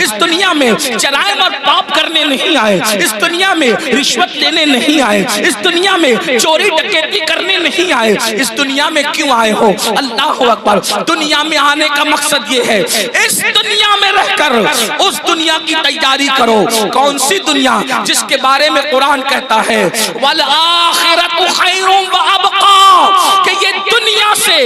اس دنیا میں جرائم اور پاپ کرنے نہیں آئے، اس دنیا میں رشوت لینے نہیں آئے، اس دنیا میں چوری ڈکیتی کرنے نہیں آئے، اس دنیا میں کیوں آئے ہو؟ اللہ اکبر، دنیا میں آنے کا مقصد یہ ہے اس دنیا میں رہ کر اس دنیا کی تیاری کرو۔ کون سی دنیا؟ جس کے بارے میں قرآن کہتا ہے وَالْآخِرَةُ خَيْرٌ وَأَبْقَىٰ، کہ یہ دنیا سے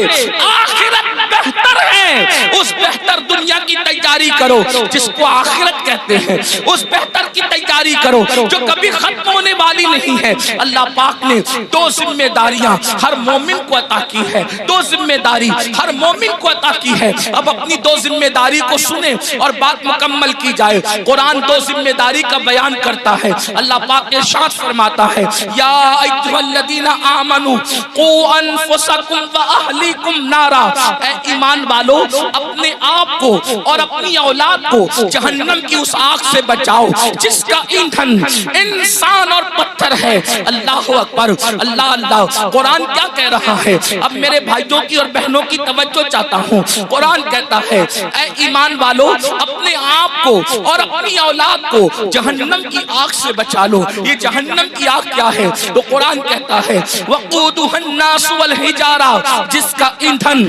آخرت بہتر ہے۔ اس بہتر دنیا کی تیاری کرو جس کو آخرت کہتے ہیں، اس بہتر کی تیاری کرو جو کبھی ختم ہونے والی نہیں ہے۔ اللہ پاک نے دو ذمہ داریاں ہر مومن کو عطا کی ہے، دو ذمہ داری ہر مومن کو عطا کی ہے۔ اب اپنی دو ذمہ داری کو سنیں اور بات مکمل کی جائے۔ قرآن دو ذمہ داری کا بیان کرتا ہے۔ اللہ پاک ارشاد فرماتا ہے یا ایھا الذین آمنوا قوا انفسکم واہلیکم نارا، اے ایمان والو اپنے آپ کو اور اپنی اولاد کو جہنم کی اس آگ سے بچاؤ جس کا ایندھن انسان اور پتھر ہے۔ اللہ اکبر، اللہ اللہ۔ قرآن کیا کہہ رہا ہے؟ اب میرے بھائیوں کی اور بہنوں کی توجہ چاہتا ہوں۔ قرآن کہتا ہے اے ایمان والو اپنے آپ کو اور اپنی اولاد کو جہنم کی آگ سے بچا لو۔ یہ جہنم کی آگ کیا ہے؟ تو قرآن کہتا ہے وقودها الناس والحجارہ، جس کا ایندھن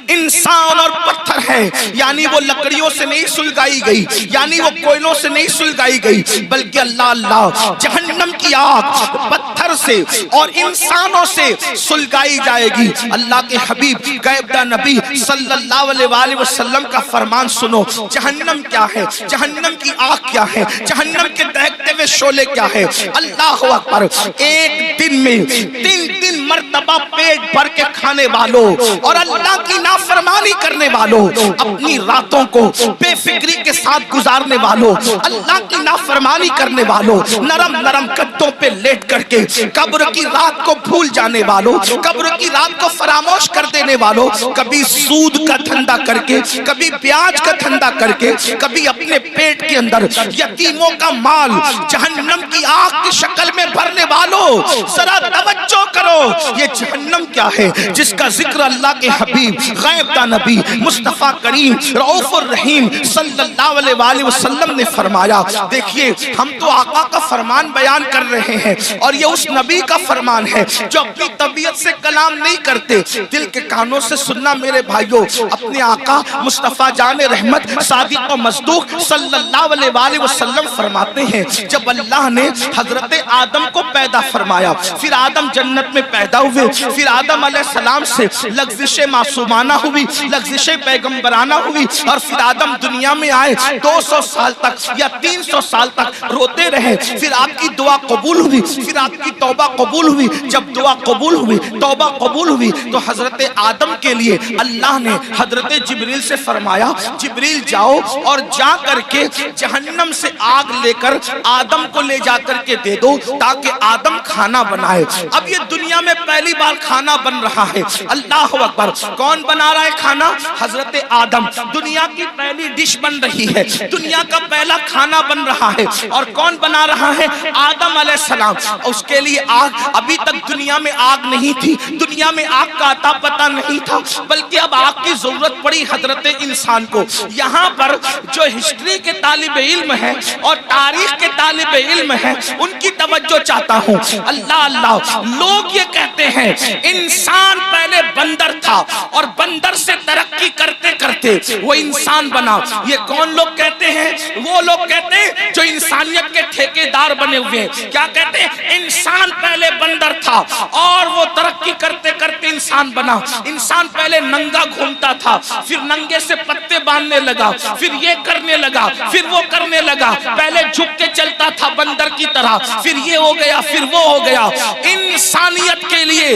انسان اور پتھر ہے، یعنی وہ لکڑیوں سے نہیں سلگائی گئی، یعنی وہ کوئلوں سے نہیں سلگائی گئی، بلکہ اللہ اللہ جہنم کی آگ پتھر سے اور انسانوں سے سلگائی جائے گی۔ اللہ کے حبیب غیبدہ نبی صلی اللہ علیہ وآلہ وسلم کا فرمان سنو۔ جہنم کیا ہے؟ جہنم کی آگ کیا ہے؟ جہنم کے دہکتے ہوئے شعلے کیا ہے؟ اللہ اکبر، ایک دن میں تین مرتبہ پیٹ بھر کے کھانے والوں اور اللہ کی نافرمانی کرنے والوں، اپنی راتوں کو بے فکری کے ساتھ گزارنے والوں، اللہ کی نافرمانی کرنے والوں، نرم نرم گدوں پہ لیٹ کر کے قبر کی رات کو بھول جانے والوں، قبر کی رات کو فراموش کر دینے والوں، کبھی سود کا دھندا کر کے، کبھی بیاج کا دھندا کر کے، کبھی اپنے پیٹ کے اندر یتیموں کا مال جہنم کی آگ کی شکل میں بھرنے والوں، ذرا توجہ کرو۔ یہ جہنم کیا ہے جس کا ذکر اللہ کے حبیب غیبدہ نبی مصطفیٰ کریم رؤوف الرحیم صلی اللہ علیہ وآلہ وسلم نے فرمایا۔ دیکھیے ہم تو آقا کا فرمان بیان کر رہے ہیں اور یہ اس نبی کا فرمان ہے جو اپنی طبیعت سے کلام نہیں کرتے، دل کے کانوں سے سننا میرے بھائیوں۔ اپنے آقا مصطفیٰ جان رحمت صادق و مصدوق صلی اللہ علیہ وآلہ وسلم فرماتے ہیں جب اللہ نے حضرت آدم کو پیدا فرمایا، پھر آدم جنت میں پیدا ہوئے، پھر آدم علیہ السلام سے لغزش معصومانہ ہوئی، لغزش پیغمبرانہ ہوئی، اور پھر آدم دنیا میں آئے 200 سال تک یا 300 سال تک روتے رہے، پھر آپ کی دعا قبول ہوئی، پھر آپ کی توبہ قبول ہوئی۔ جب دعا قبول ہوئی، توبہ قبول ہوئی، تو حضرت آدم کے لیے اللہ نے حضرت جبریل سے فرمایا جبریل جاؤ اور جا کر کے جہنم سے آگ لے کر آدم کو لے جا کر کے دے دو تاکہ آدم کھانا بنائے۔ اب یہ دنیا میں پہلی بار کھانا بن رہا ہے۔ اللہ اکبر، کون بنا رہا ہے کھانا؟ حضرت آدم۔ دنیا کی پہلی ڈش بن رہی ہے، دنیا کا پہلا کھانا بن رہا ہے، اور کون بنا رہا ہے؟ آدم علیہ السلام۔ اس کے لیے آگ، ابھی تک دنیا میں آگ نہیں تھی، دنیا میں آگ کا عطا پتہ نہیں تھا، بلکہ اب آگ کی ضرورت پڑی حضرت انسان کو۔ یہاں پر جو ہسٹری کے طالب علم ہے اور تاریخ کے طالب علم ہے ان کی توجہ چاہتا ہوں۔ اللہ اللہ، لوگ یہ کہتے ہیں انسان پہلے بندر تھا اور بندر سے ترقی کرتے کرتے وہ انسان بنا۔ یہ کون لوگ کہتے ہیں؟ وہ لوگ کہتے ہیں جو انسانیت کے ٹھیکیدار بنے ہوئے ہیں۔ کیا کہتے ہیں؟ انسان پہلے بندر تھا اور وہ ترقی کرتے کرتے انسان بنا۔ انسان پہلے ننگا گھومتا تھا، پھر ننگے سے پتے باندھنے لگا، پھر یہ کرنے لگا، پھر وہ کرنے لگا، پہلے جھک کے چلتا تھا بندر کی طرح، پھر یہ ہو گیا، پھر وہ ہو گیا۔ انسانیت کے لیے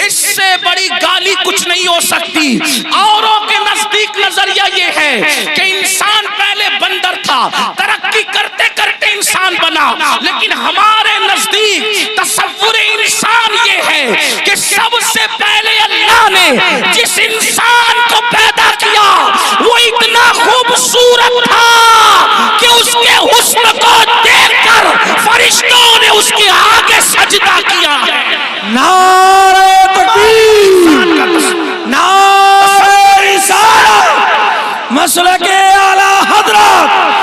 اس سے بڑی گالی کچھ نہیں ہو سکتی۔ اوروں کے نزدیک نظریہ یہ ہے کہ انسان پہلے بندر تھا، ترقی کرتے کرتے انسان بنا، لیکن ہمارے نزدیک تصور انسان یہ ہے کہ سب سے پہلے اللہ نے جس انسان کو پیدا کیا وہ اتنا خوبصورت تھا کہ اس کے حسن کو دیکھ کر فرشتوں نے اس کے آگے سجدہ کیا ہے۔ نعرہ تکبیر، نعرہ رسالت، مسلک اعلی حضرت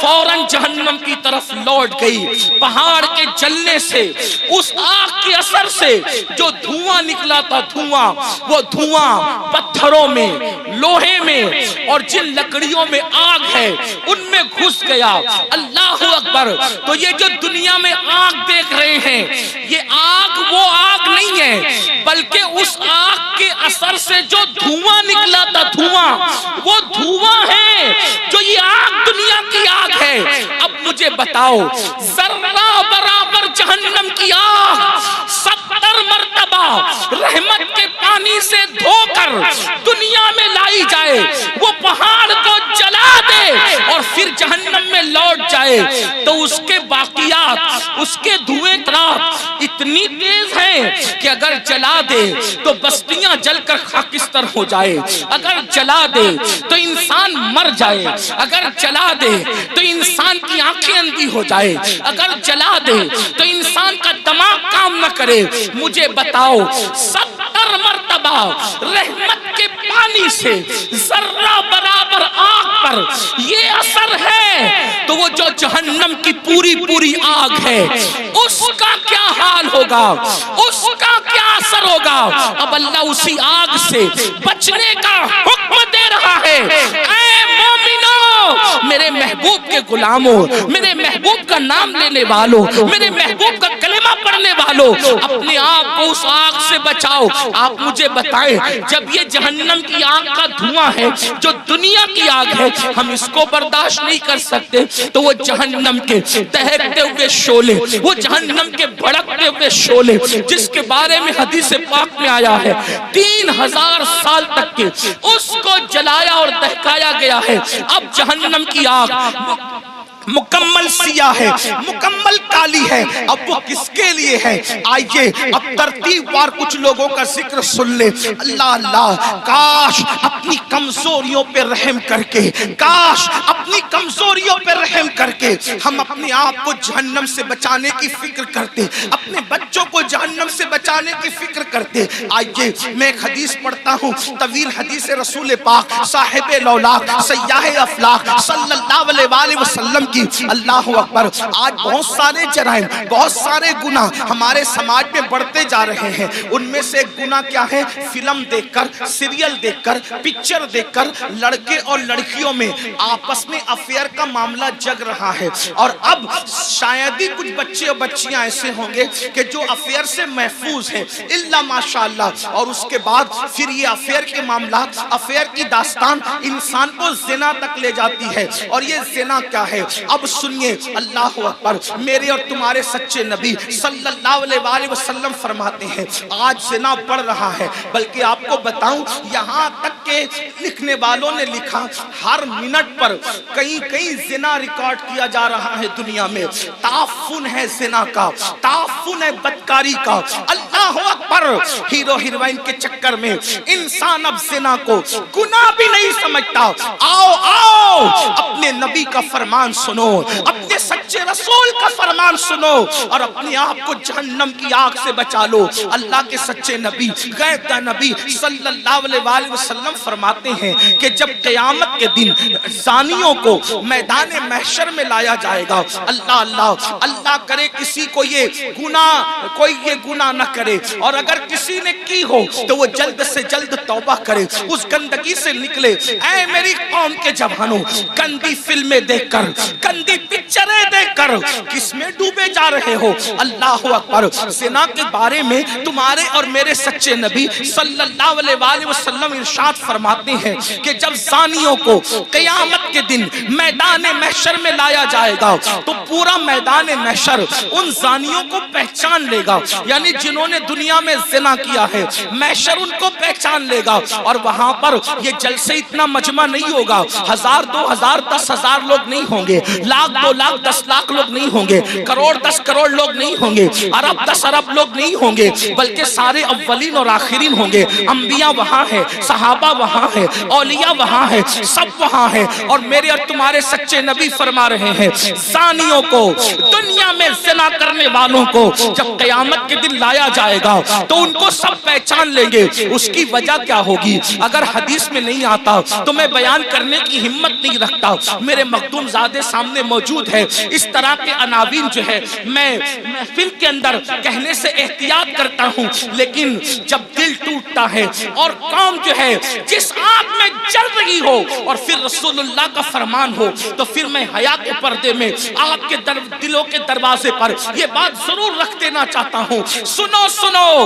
فوراً جہنم کی طرف لوٹ گئی۔ پہاڑ کے جلنے سے، اس آگ کے اثر سے جو دھواں نکلا تھا، وہ دھواں پتھروں میں، لوہے میں اور جن لکڑیوں میں آگ ہے ان میں گھس گیا۔ اللہ اکبر۔ تو یہ جو دنیا میں آگ دیکھ رہے ہیں، یہ آگ وہ آگ نہیں ہے، بلکہ اس آگ کے اثر سے جو دھواں نکلا تھا، وہ دھواں ہے جو یہ آگ دنیا کی آگ ہے۔ اب مجھے بتاؤ، ذرہ برابر جہنم کی آگ 70 مرتبہ رحمت کے پانی سے دھو کر دنیا میں لائی جائے، وہ پہاڑ کو جلا دے اور پھر جہنم میں لوٹ جائے، تو اس کے باقیات، اس کے دھوئیں اتنی تیز ہیں کہ اگر جلا دے تو بستیاں جل کر خاکستر ہو جائے، اگر جلا دے تو انسان مر جائے، اگر جلا دے تو انسان کی آنکھیں اندھی ہو جائے، اگر جلا دے تو انسان کا دماغ کام نہ کرے۔ مجھے بتاؤ، 70 مرتبہ رحمت کے پانی سے ذرہ برابر آگ پر یہ اثر ہے، تو وہ جو جہنم کی پوری آگ ہے، اس کا کیا حال ہوگا، اس کا کیا اثر ہوگا؟ اب اللہ اسی آگ سے بچنے کا حکم دے رہا ہے۔ اے مومنو، میرے محبوب کے غلاموں، میرے محبوب کا نام لینے والوں، میرے محبوب کا کلمہ پڑھنے والوں، اپنے آپ کو اس آگ سے بچاؤ۔ آپ مجھے بتائیں، جب یہ جہنم کی آگ کا دھواں ہے جو دنیا کی آگ ہے، ہم اس کو برداشت نہیں کر سکتے، تو وہ جہنم کے دہکتے ہوئے شعلے، وہ جہنم کے بھڑکتے ہوئے شعلے، جس کے بارے میں حدیث پاک میں آیا ہے 3000 سال تک کے اس کو جلایا اور دہکایا گیا ہے۔ اب جہنم کی آگ مکمل سیاہ ہے، مکمل کالی ہے۔ اب وہ کس کے لیے ہے؟ آئیے اب ترتیب وار کچھ لوگوں کا ذکر سن لے۔ اللہ اللہ، کاش اپنی کمزوریوں پہ رحم کر کے، کاش اپنی کمزوریوں پہ رحم کر کے ہم اپنے آپ کو جہنم سے بچانے کی فکر کرتے، اپنے بچوں کو جہنم سے بچانے کی فکر کرتے۔ آئیے میں ایک حدیث پڑھتا ہوں، طویل حدیث رسول پاک صاحب لولاک سیاح افلاک صلی اللہ علیہ وسلم کی۔ اللہ اکبر۔ آج بہت سارے جرائم، بہت سارے گناہ ہمارے سماج میں بڑھتے جا رہے ہیں۔ ان میں سے ایک گناہ کیا ہے؟ فلم دیکھ کر، سیریل دیکھ کر، پکچر دیکھ کر لڑکے اور لڑکیوں میں آپس میں افیئر کا معاملہ جگ رہا ہے۔ اور اب شاید ہی کچھ بچے اور بچیاں ایسے ہوں گے کہ جو افیئر سے محفوظ ہیں، الا ماشاءاللہ۔ اور اس کے بعد پھر یہ افیئر کے معاملات، افیئر کی داستان انسان کو زنا تک لے جاتی ہے۔ اور یہ زنا کیا ہے؟ اب سنیے، اللہ اکبر، میرے اور تمہارے سچے نبی صلی اللہ علیہ وسلم فرماتے ہیں آج زنا بڑھ رہا ہے۔ بلکہ آپ کو بتاؤں، یہاں تک کہ لکھنے والوں نے لکھا ہر منٹ پر کئی زنا ریکارڈ کیا جا رہا ہے دنیا میں۔ تعفن ہے زنا کا، تعفن ہے بدکاری کا۔ اللہ اکبر۔ ہیرو ہیروئن کے چکر میں انسان اب زنا کو گناہ بھی نہیں سمجھتا۔ آؤ آؤ، اپنے نبی کا فرمان سنو، اپنے سچے رسول کا فرمان سنو اور اپنے آپ کو جہنم کی آگ سے بچا لو۔ اللہ کے سچے نبی، غیب کا نبی صلی اللہ علیہ وسلم فرماتے ہیں کہ جب قیامت کے دن زانیوں کو میدان محشر میں لایا جائے گا، اللہ کرے کسی کو یہ گناہ نہ کرے، اور اگر کسی نے کی ہو تو وہ جلد سے جلد توبہ کرے، اس گندگی سے نکلے۔ اے میری قوم کے جوانوں، گندی فلمیں دیکھ کر، گندی پکچریں دیکھ کر کس میں ڈوبے جا رہے ہو؟ اللہ اکبر۔ زنا کے بارے میں تمہارے اور میرے سچے نبی صلی اللہ علیہ وسلم ارشاد فرماتے ہیں کہ جب زانیوں کو قیامت کے دن میدان محشر میں لایا جائے گا تو پورا میدان محشر ان زانیوں کو پہچان لے گا، یعنی جنہوں نے دنیا میں زنا کیا ہے، محشر ان کو پہچان لے گا۔ اور وہاں پر یہ جلسے اتنا مجمع نہیں ہوگا، 1000 2000 10,000 لوگ نہیں ہوں گے، 1,00,000 2,00,000 10,00,000 لوگ نہیں ہوں گے، کروڑ 10 کروڑ لوگ نہیں ہوں گے، ارب 10 ارب لوگ نہیں ہوں گے، بلکہ سارے اولین اور آخرین ہوں گے۔ انبیاء وہاں ہیں، صحابہ وہاں ہیں، اولیاء وہاں ہیں، سب وہاں ہیں۔ اور میرے اور تمہارے سچے نبی فرما رہے ہیں زانیوں کو، دنیا میں زنا کرنے والوں کو جب قیامت کے دن لایا جائے گا تو ان کو سب پہچان لیں گے۔ اس کی وجہ کیا ہوگی؟ اگر حدیث میں نہیں آتا تو میں بیان کرنے کی ہمت نہیں رکھتا۔ میرے مخدوم زادے سامنے موجود ہے. اس طرح کے عناوین جو ہے میں محفل کے اندر کہنے سے احتیاط کرتا ہوں، لیکن جب دل ٹوٹتا ہے اور قوم جو ہے جس آگ میں جل رہی ہو اور پھر رسول اللہ کا فرمان ہو، تو پھر میں حیا کے پردے میں آپ کے دلوں کے دروازے پر یہ بات ضرور رکھ دینا چاہتا ہوں. سنو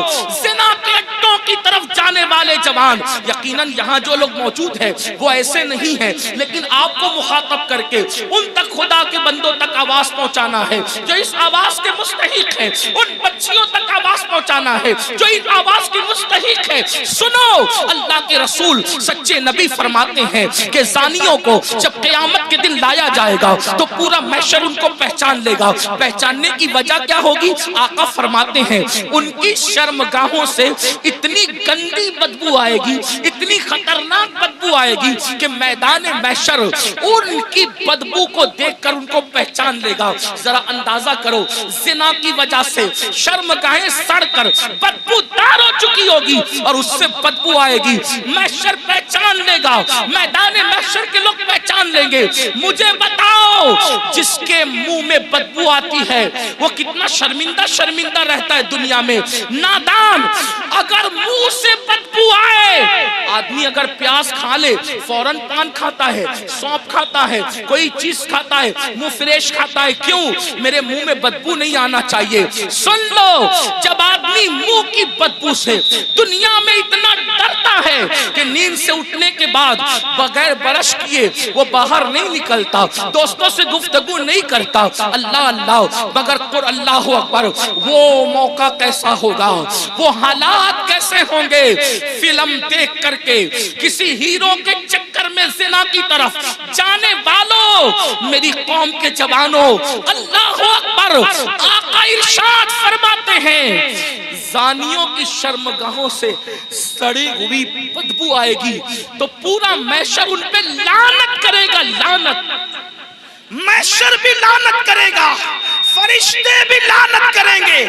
زنا کے اڈوں کی طرف جانے والے جوان، یقیناً یہاں جو لوگ موجود ہیں وہ ایسے نہیں ہیں، لیکن آپ کو مخاطب کر کے ان تک خدا کے بندوں تک آواز پہنچانا ہے جو اس آواز کے مستحق ہیں، ان بچیوں تک آواز پہنچانا ہے جو اس آواز کی مستحق ہے. سنو، اللہ کے رسول سچے نبی فرماتے ہیں کہ زانیوں کو جب قیامت کے دن لایا جائے گا تو پورا محشر ان کو پہچان لے گا. پہچاننے کی وجہ کیا ہوگی؟ آقا فرماتے ہیں ان کی شرمگاہوں سے اتنی گندی بدبو آئے گی، اتنی خطرناک بدبو آئے گی کہ میدان محشر ان کی بدبو کو دیکھ کر ان کو پہچان لے گا. ذرا اندازہ کرو، زنا کی وجہ سے شرمگاہیں سڑ کر بدبو دار ہو چکی ہوگی اور اس سے بدبو آئے گی. محشر پہچان لے گا، میدان محشر کے لوگ پہچان لیں گے. مجھے بتاؤ، جس کے منہ میں بدبو آتی ہے وہ کتنا شرمندہ رہتا ہے دنیا میں. نادان، اگر منہ سے بدبو آئے، آدمی اگر پیاز کھا لے فوراً پان کھاتا ہے، سونپ کھاتا ہے، کوئی چیز کھاتا ہے، منہ فریش کھاتا ہے. کیوں؟ میرے منہ میں بدبو نہیں آنا چاہیے. سن لو، جب آدمی منہ کی بدبو سے دنیا میں اتنا ڈرتا ہے کہ نیند سے اٹھنے کے بعد بغیر برش کیے وہ باہر نہیں نکلتا، دوستوں سے گفتگو نہیں کرتا، اللہ مگر اللہ اکبر، وہ موقع کیسا ہوگا، وہ حالات کیسے ہوں گے. فلم دیکھ کر کے کسی ہیرو کے چکر میں زنا کی طرف جانے والوں، میری قوم کے جوانوں، اللہ اکبر. آقا ارشاد فرماتے ہیں زانیوں کی شرمگاہوں سے سڑی ہوئی بدبو آئے گی تو پورا محشر ان پہ لعنت کرے گا. لعنت، محشر بھی لعنت کرے گا، فرشتے بھی لعنت کریں گے،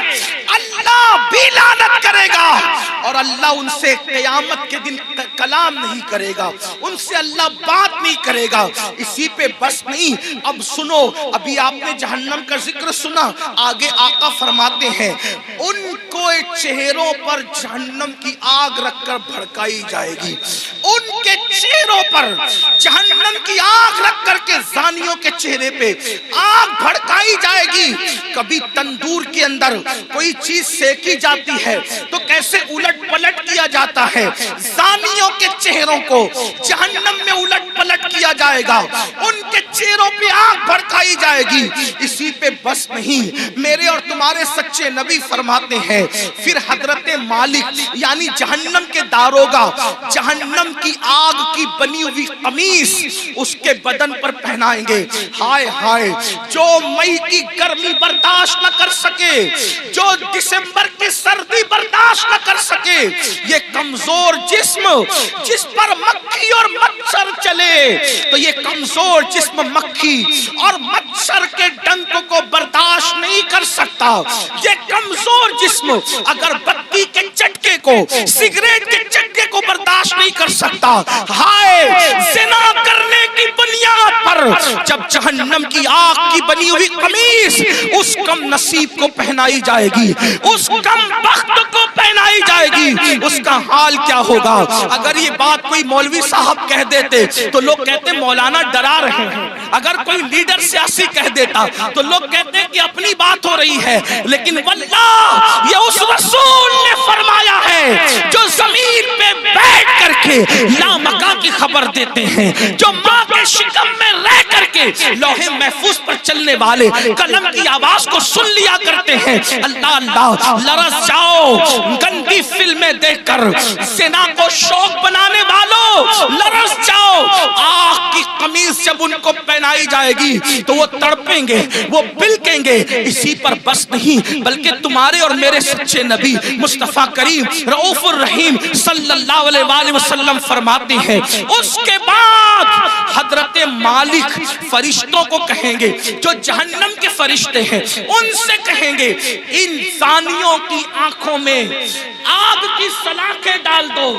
اللہ بھی لعنت کرے گا، اور اللہ ان سے قیامت کے دن کلام نہیں کرے گا، ان سے اللہ بات نہیں کرے گا. اسی پہ بس نہیں، اب سنو، ابھی آپ نے جہنم کا ذکر سنا، آگے آقا فرماتے ہیں ان کو چہروں پر جہنم کی آگ رکھ کر بھڑکائی جائے گی. ان کے چہروں پر جہنم کی آگ رکھ کر کے زانیوں کے چہرے پہ آگ بھڑکائی جائے گی. کبھی تندور کے اندر کوئی چیز سیکی جاتی ہے تو کیسے الٹ پلٹ کیا جاتا ہے، زانیوں کے چہروں کو جہنم میں الٹ پلٹ کیا جائے گا، ان کے چہروں پہ آگ بھڑکائی جائے گی. اسی پہ بس نہیں، میرے اور تمہارے سچے نبی فرماتے ہیں پھر حضرت مالک یعنی جہنم کے داروغہ جہنم کی آگ کی بنی ہوئی قمیص اس کے بدن پر پہنائیں گے. ہائے ہائے، جو مئی کی گرمی برداشت نہ کر سکے، جو دسمبر کی سردی برداشت نہ کر سکے، یہ کمزور جسم جس پر مکھی اور مچھر چلے تو یہ کمزور جسم مکھی اور مچھر کے ڈنک کو برداشت نہیں کر سکتا. یہ کمزور جسم اگر بتی کے چٹکے کو، سگریٹ کے چٹکے کو برداشت نہیں کر سکتا. ہائے، زنا کرنے کی بنیاد پر جب جہنم کی آگ کی بنی ہوئی قمیص اس کم نصیب کو پہنائی جائے گی، اس کم بخت کو پہنائی جائے گی، اس کا حال کیا ہوگا. اگر یہ بات کوئی مولوی صاحب کہہ دیتے تو لوگ کہتے مولانا ڈرا رہے ہیں، اگر کوئی لیڈر سیاسی کہہ دیتا تو لوگ کہتے کہ اپنی بات ہو رہی ہے. لیکن واللہ یہ اس رسول نے فرمایا ہے جو زمین پہ بیٹھ کر کے لامکاں کی خبر دیتے ہیں، جو ماں کے شکم میں رہ کر کے لوح محفوظ پر چلنے والے قلم کی آواز کو سن لیا کرتے ہیں. اللہ اللہ، لرز جاؤ گندی فلمیں دیکھ کر، زنا کو شوق بنانے والوں لرز جاؤ. آگ کی قمیص جب ان کو پہنائی جائے گی تو وہ تڑپیں گے، وہ بلکیں گے. اسی پر بس نہیں بلکہ تمہارے اور میرے سچے نبی مصطفیٰ کریم رؤوف الرحیم صلی اللہ علیہ وآلہ وسلم فرماتے ہیں اس کے بعد حضرت مالک فرشتوں کو کہیں گے جو جہنم کے فرشتے ہیں، ان سے کہیں گے ان زانیوں کی آنکھوں میں آگ کی سلاخیں ڈال دو،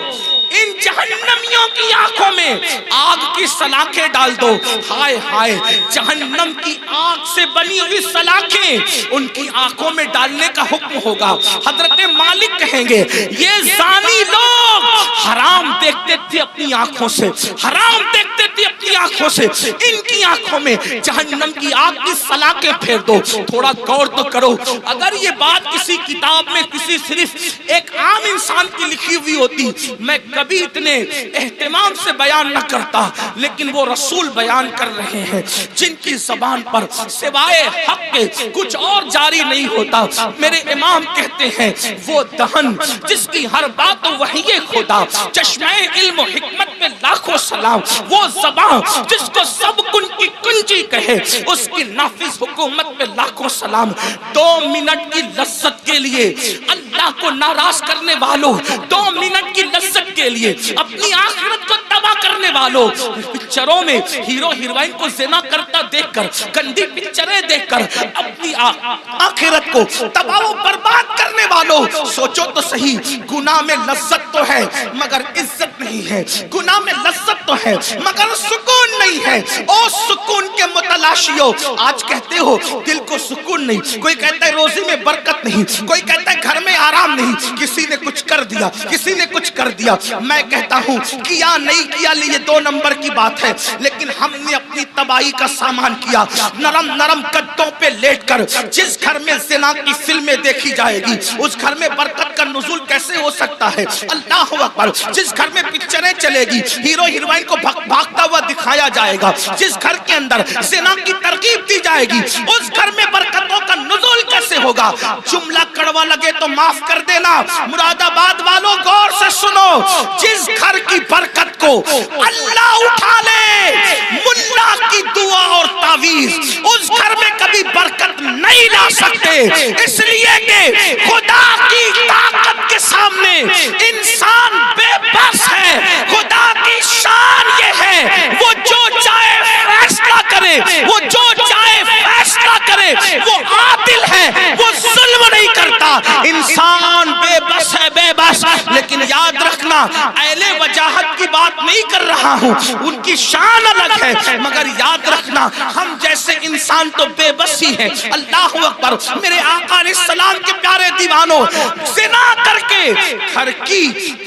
ان جہنمیوں لڑکیوں کی آنکھوں میں آگ کی سلاخیں ڈال دو، ہائے ہائے جہنم کی آگ سے بنی ہوئی سلاخیں ان کی آنکھوں میں ڈالنے کا حکم ہوگا۔ حضرت مالک کہیں گے یہ زانی لوگ حرام دیکھتے تھے اپنی آنکھوں سے، حرام دیکھتے تھے اپنی آنکھوں سے، ان کی آنکھوں میں جہنم کی آگ کی سلاخیں پھیر دو۔ تھوڑا غور تو کرو، اگر یہ بات کسی کتاب میں کسی صرف ایک عام انسان کی لکھی ہوئی ہوتی میں کبھی اتنے اہتمام سے بیان نہ کرتا، لیکن وہ رسول بیان کر رہے ہیں جن کی زبان پر سوائے حق کے کچھ اور جاری نہیں ہوتا۔ میرے امام کہتے ہیں وہ دہن جس کی ہر بات وحی خدا، چشمہ علم و حکمت میں لاکھوں سلام، وہ زبان جس کو سب کن کی کنجی کہے، اس کی نافذ حکومت میں لاکھوں سلام۔ 2 منٹ کی لذت کے لیے اللہ کو ناراض کرنے والوں، 2 منٹ کی لذت کے لیے اپنی آخرت کو تباہ کرنے والوں، پکچروں میں ہیرو ہیروئن کو زنا کرتا دیکھ کر، گندی پکچریں دیکھ کر اپنی آخرت کو تباہ و برباد کرنے والوں، سوچو تو صحیح، گناہ میں لذت تو ہے مگر عزت نہیں ہے، گناہ میں لذت تو ہے مگر سکون نہیں ہے۔ او سکون کے متلاشیوں، آج کہتے ہو دل کو سکون نہیں، کوئی کہتا ہے روزی میں برکت نہیں، کوئی کہتا ہے گھر میں آرام نہیں، کسی نے کچھ کر دیا، کسی نے کچھ کر دیا۔ میں کہتا ہوں کیا نہیں کیا یہ 2 نمبر کی بات ہے، لیکن ہم نے اپنی تباہی کا سامان کیا۔ نرم نرم گدوں پہ لیٹ کر جس گھر میں زنا کی فلمیں دیکھی جائے گی اس گھر میں برکت کا نزول کیسے ہو سکتا ہے؟ اللہ اکبر۔ جس گھر میں پکچریں چلے گی، ہیرو ہیروئن کو بھاگتا ہوا دکھایا جائے گا، جس گھر کے اندر زنا کی ترغیب دی جائے گی اس گھر میں برکتوں کا نزول کیسے ہوگا؟ جملہ کڑوا لگے تو معاف کر دینا، مراد آباد والوں غور سے سنو، جس گھر کی برکت کو اللہ اٹھا لے ملا کی دعا اور تعویذ، اس گھر میں کبھی برکت نہیں لا سکتے، اس لیے کہ خدا کی طاقت کے سامنے انسان بے بس ہے۔ خدا کی شان یہ ہے وہ جو چاہے فیصلہ کرے، وہ جو چاہے فیصلہ کرے، وہ عادل ہے، وہ ظلم نہیں کرتا۔ انسان بے بس ہے، بے بس، لیکن یاد رکھنا اہل وجاہت کی بات نہیں کر رہا ہوں، ان کی شان الگ ہے، مگر یاد رکھنا ہم جیسے انسان تو بے بس ہی ہیں۔ اللہ اکبر۔ میرے آقا علیہ السلام کے پیارے دیوانوں، زنا کر کے گھر کی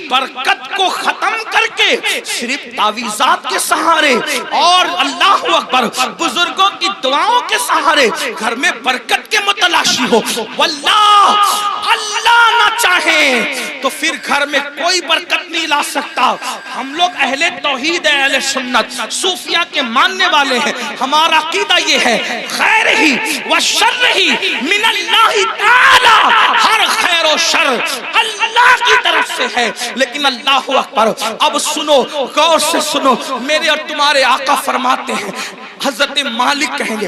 برکت کو ختم کر کے صرف تعویذات کے سہارے اور اللہ اکبر بزرگوں کی دعاؤں کے سہارے گھر میں برکت کے متلاشی ہو، واللہ اللہ نہ چاہے تو پھر گھر میں کوئی برکت نہیں لا سکتا۔ ہم لوگ اہل توحید ہے، اہل سنت، صوفیہ کے ماننے والے ہیں، ہمارا عقیدہ یہ ہے خیر ہی و شر ہی من اللہ تعالی، ہر خیر و شر اللہ کی طرف سے ہے۔ لیکن اللہ اکبر، اب سنو، غور سے سنو، میرے اور تمہارے آقا فرماتے ہیں، حضرت مالک کہیں گے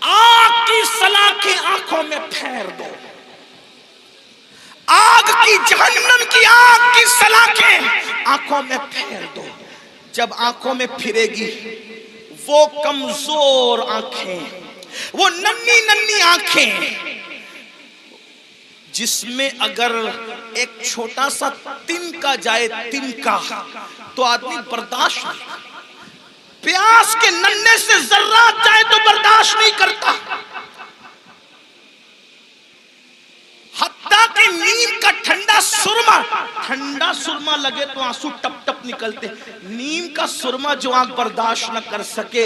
آگ کی سلاخیں آنکھوں میں پھیر دو، آگ کی جہنم کی آگ کی سلاخیں آنکھوں میں پھیر دو۔ جب آنکھوں میں پھرے گی وہ کمزور آنکھیں، وہ ننھی ننھی آنکھیں جس میں اگر ایک چھوٹا سا تنکا جائے، تنکا تو آدمی برداشت نہیں، پیاس کے ننھے سے ذرات جائے تو برداشت نہیں کرتا، حتیٰ کہ نیم کا ٹھنڈا سرما لگے تو آنسو ٹپ ٹپ نکلتے، نیم کا سرما جو آنکھ برداشت نہ کر سکے،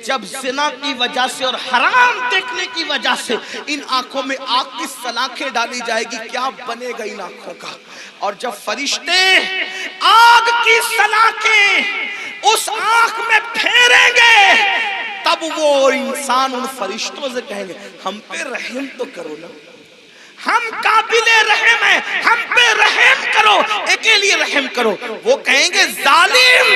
جب زنا کی وجہ سے اور حرام دیکھنے کی وجہ سے ان آنکھوں میں آگ کی سلاخیں ڈالی جائے گی، کیا بنے گا ان آنکھوں کا؟ اور جب فرشتے آگ کی سلاخیں اس آنکھ میں پھیریں گے تب وہ انسان ان فرشتوں سے کہیں گے ہم پہ رحم تو کرو نا، ہم قابل رحم ہیں، ہم پہ رحم کرو، ایک لیے رحم کرو۔ وہ کہیں گے ظالم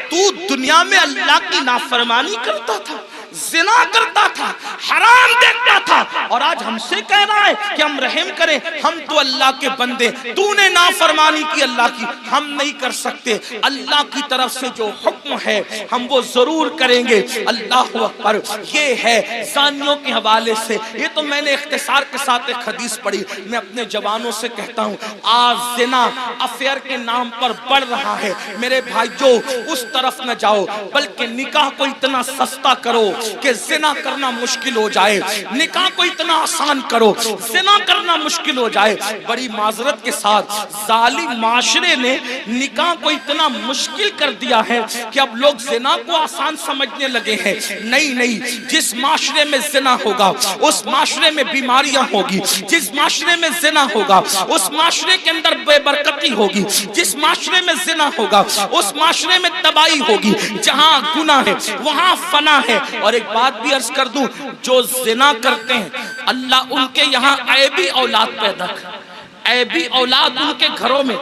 تو دنیا میں اللہ کی نافرمانی کرتا تھا، زنا کرتا تھا، حرام دیکھتا تھا، اور آج ہم سے کہہ رہا ہے کہ ہم رحم کریں، ہم تو اللہ کے بندے، تو نے نافرمانی کی اللہ کی، ہم نہیں کر سکتے، اللہ کی طرف سے جو حکم ہے ہم وہ ضرور کریں گے۔ اللہ اکبر۔ یہ ہے زانیوں کے حوالے سے، یہ تو میں نے اختصار کے ساتھ ایک حدیث پڑھی۔ میں اپنے جوانوں سے کہتا ہوں آج زنا افیئر کے نام پر بڑھ رہا ہے، میرے بھائیو اس طرف نہ جاؤ، بلکہ نکاح کو اتنا سستا کرو کہ زنا کرنا مشکل ہو جائے، نکاح کو اتنا آسان کرو زنا کرنا مشکل ہو جائے۔ بڑی معذرت کے ساتھ ظالم معاشرے نے نکاح کو اتنا مشکل کر دیا ہے کہ اب لوگ زنا کو آسان سمجھنے لگے ہیں۔ نہیں، جس معاشرے میں زنا ہوگا اس معاشرے میں بیماریاں ہوگی، جس معاشرے میں زنا ہوگا اس معاشرے کے اندر بے برکتی ہوگی، جس معاشرے میں زنا ہوگا اس معاشرے میں تباہی ہوگی۔ جہاں گناہ ہے وہاں فنا ہے۔ اور ایک بات بھی عرض کر دوں، جو زنا کرتے ہیں اللہ ان کے یہاں عیبی اولاد پیدا کر، عیبی اولاد ان کے گھروں میں۔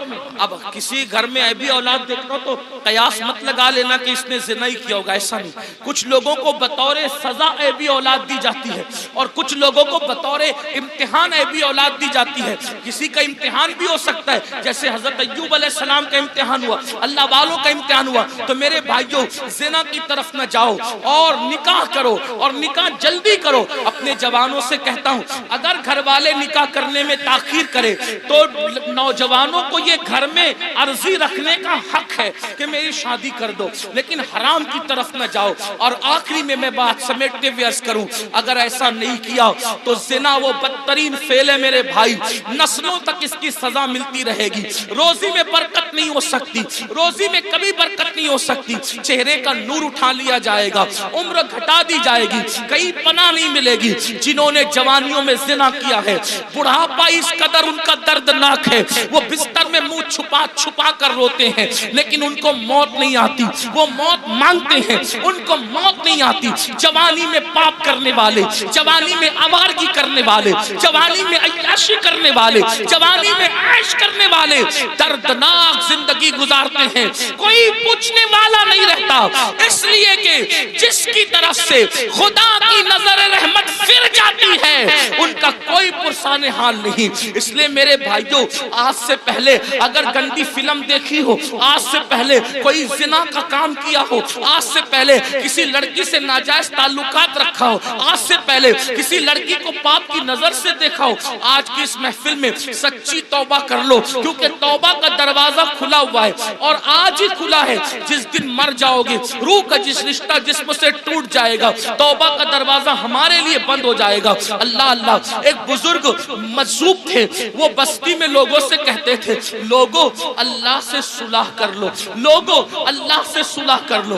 اب کسی گھر میں عیبی اولاد دیکھنا تو قیاس مت لگا لینا کہ اس نے زنا ہی کیا ہوگا، ایسا نہیں۔ کچھ لوگوں کو بطور سزا عیبی اولاد دی جاتی ہے، اور کچھ لوگوں کو بطور امتحان عیبی اولاد دی جاتی ہے۔ کسی کا امتحان بھی ہو سکتا ہے، جیسے حضرت ایوب علیہ السلام کا امتحان ہوا، اللہ والوں کا امتحان ہوا۔ تو میرے بھائیو زنا کی طرف نہ جاؤ اور نکاح کرو، اور نکاح جلدی کرو۔ اپنے جوانوں سے کہتا ہوں اگر گھر والے نکاح کرنے میں تاخیر کرے تو نوجوانوں کو یہ گھر میں عرضی رکھنے کا حق ہے کہ میری شادی کر دو، لیکن حرام کی طرف نہ جاؤ۔ اور آخری میں بات سمیٹتے ہوئے عرض کروں، اگر ایسا نہیں کیا تو زنا وہ بدترین فعل ہے میرے بھائی، نسلوں تک اس کی سزا ملتی رہے گی۔ روزی میں برکت نہیں ہو سکتی، روزی میں کبھی برکت نہیں ہو سکتی، چہرے کا نور اٹھا لیا جائے گا، عمر گھٹا دی جائے گی، کہیں پناہ نہیں ملے گی۔ جنہوں نے جوانیوں میں زنا کیا ہے بڑھاپا اس قدر ان کا دردناک ہے، وہ بستر میں منہ چھپا چھپا کر روتے ہیں، لیکن ان کو موت نہیں آتی، وہ موت مانگتے ہیں، ان کو موت نہیں آتی۔ جوانی میں پاپ کرنے والے، جوانی میں آوارگی کرنے والے، جوانی میں عیاشی کرنے والے، جوانی میں عیش کرنے والے دردناک زندگی گزارتے ہیں، کوئی پوچھنے والا نہیں رہتا، اس لیے کہ جس کی طرف سے خدا کی نظر رحمت پھر جاتی ہے ان کا کوئی پرسان حال نہیں۔ اس لیے میرے بھائیو آج سے پہلے اگر گندی فلم دیکھی ہو، آج سے پہلے کوئی زنا کا کام کیا ہو، آج سے پہلے کسی لڑکی سے ناجائز تعلقات رکھا ہو، آج سے پہلے کسی لڑکی کو پاپ کی نظر سے دیکھا ہو، آج کی اس محفل میں سچی توبہ کر لو، کیونکہ توبہ کا دروازہ کھلا ہوا ہے، اور آج ہی کھلا ہے۔ جس دن مر جاؤ گے روح کا جس رشتہ جسم سے ٹوٹ جائے گا، توبہ کا دروازہ ہمارے لیے بند ہو جائے گا۔ اللہ ایک بزرگ مجذوب تھے، وہ بستی میں لوگوں سے کہتے تھے لوگوں اللہ سے صلح کر لو، لوگوں اللہ سے صلح کر لو،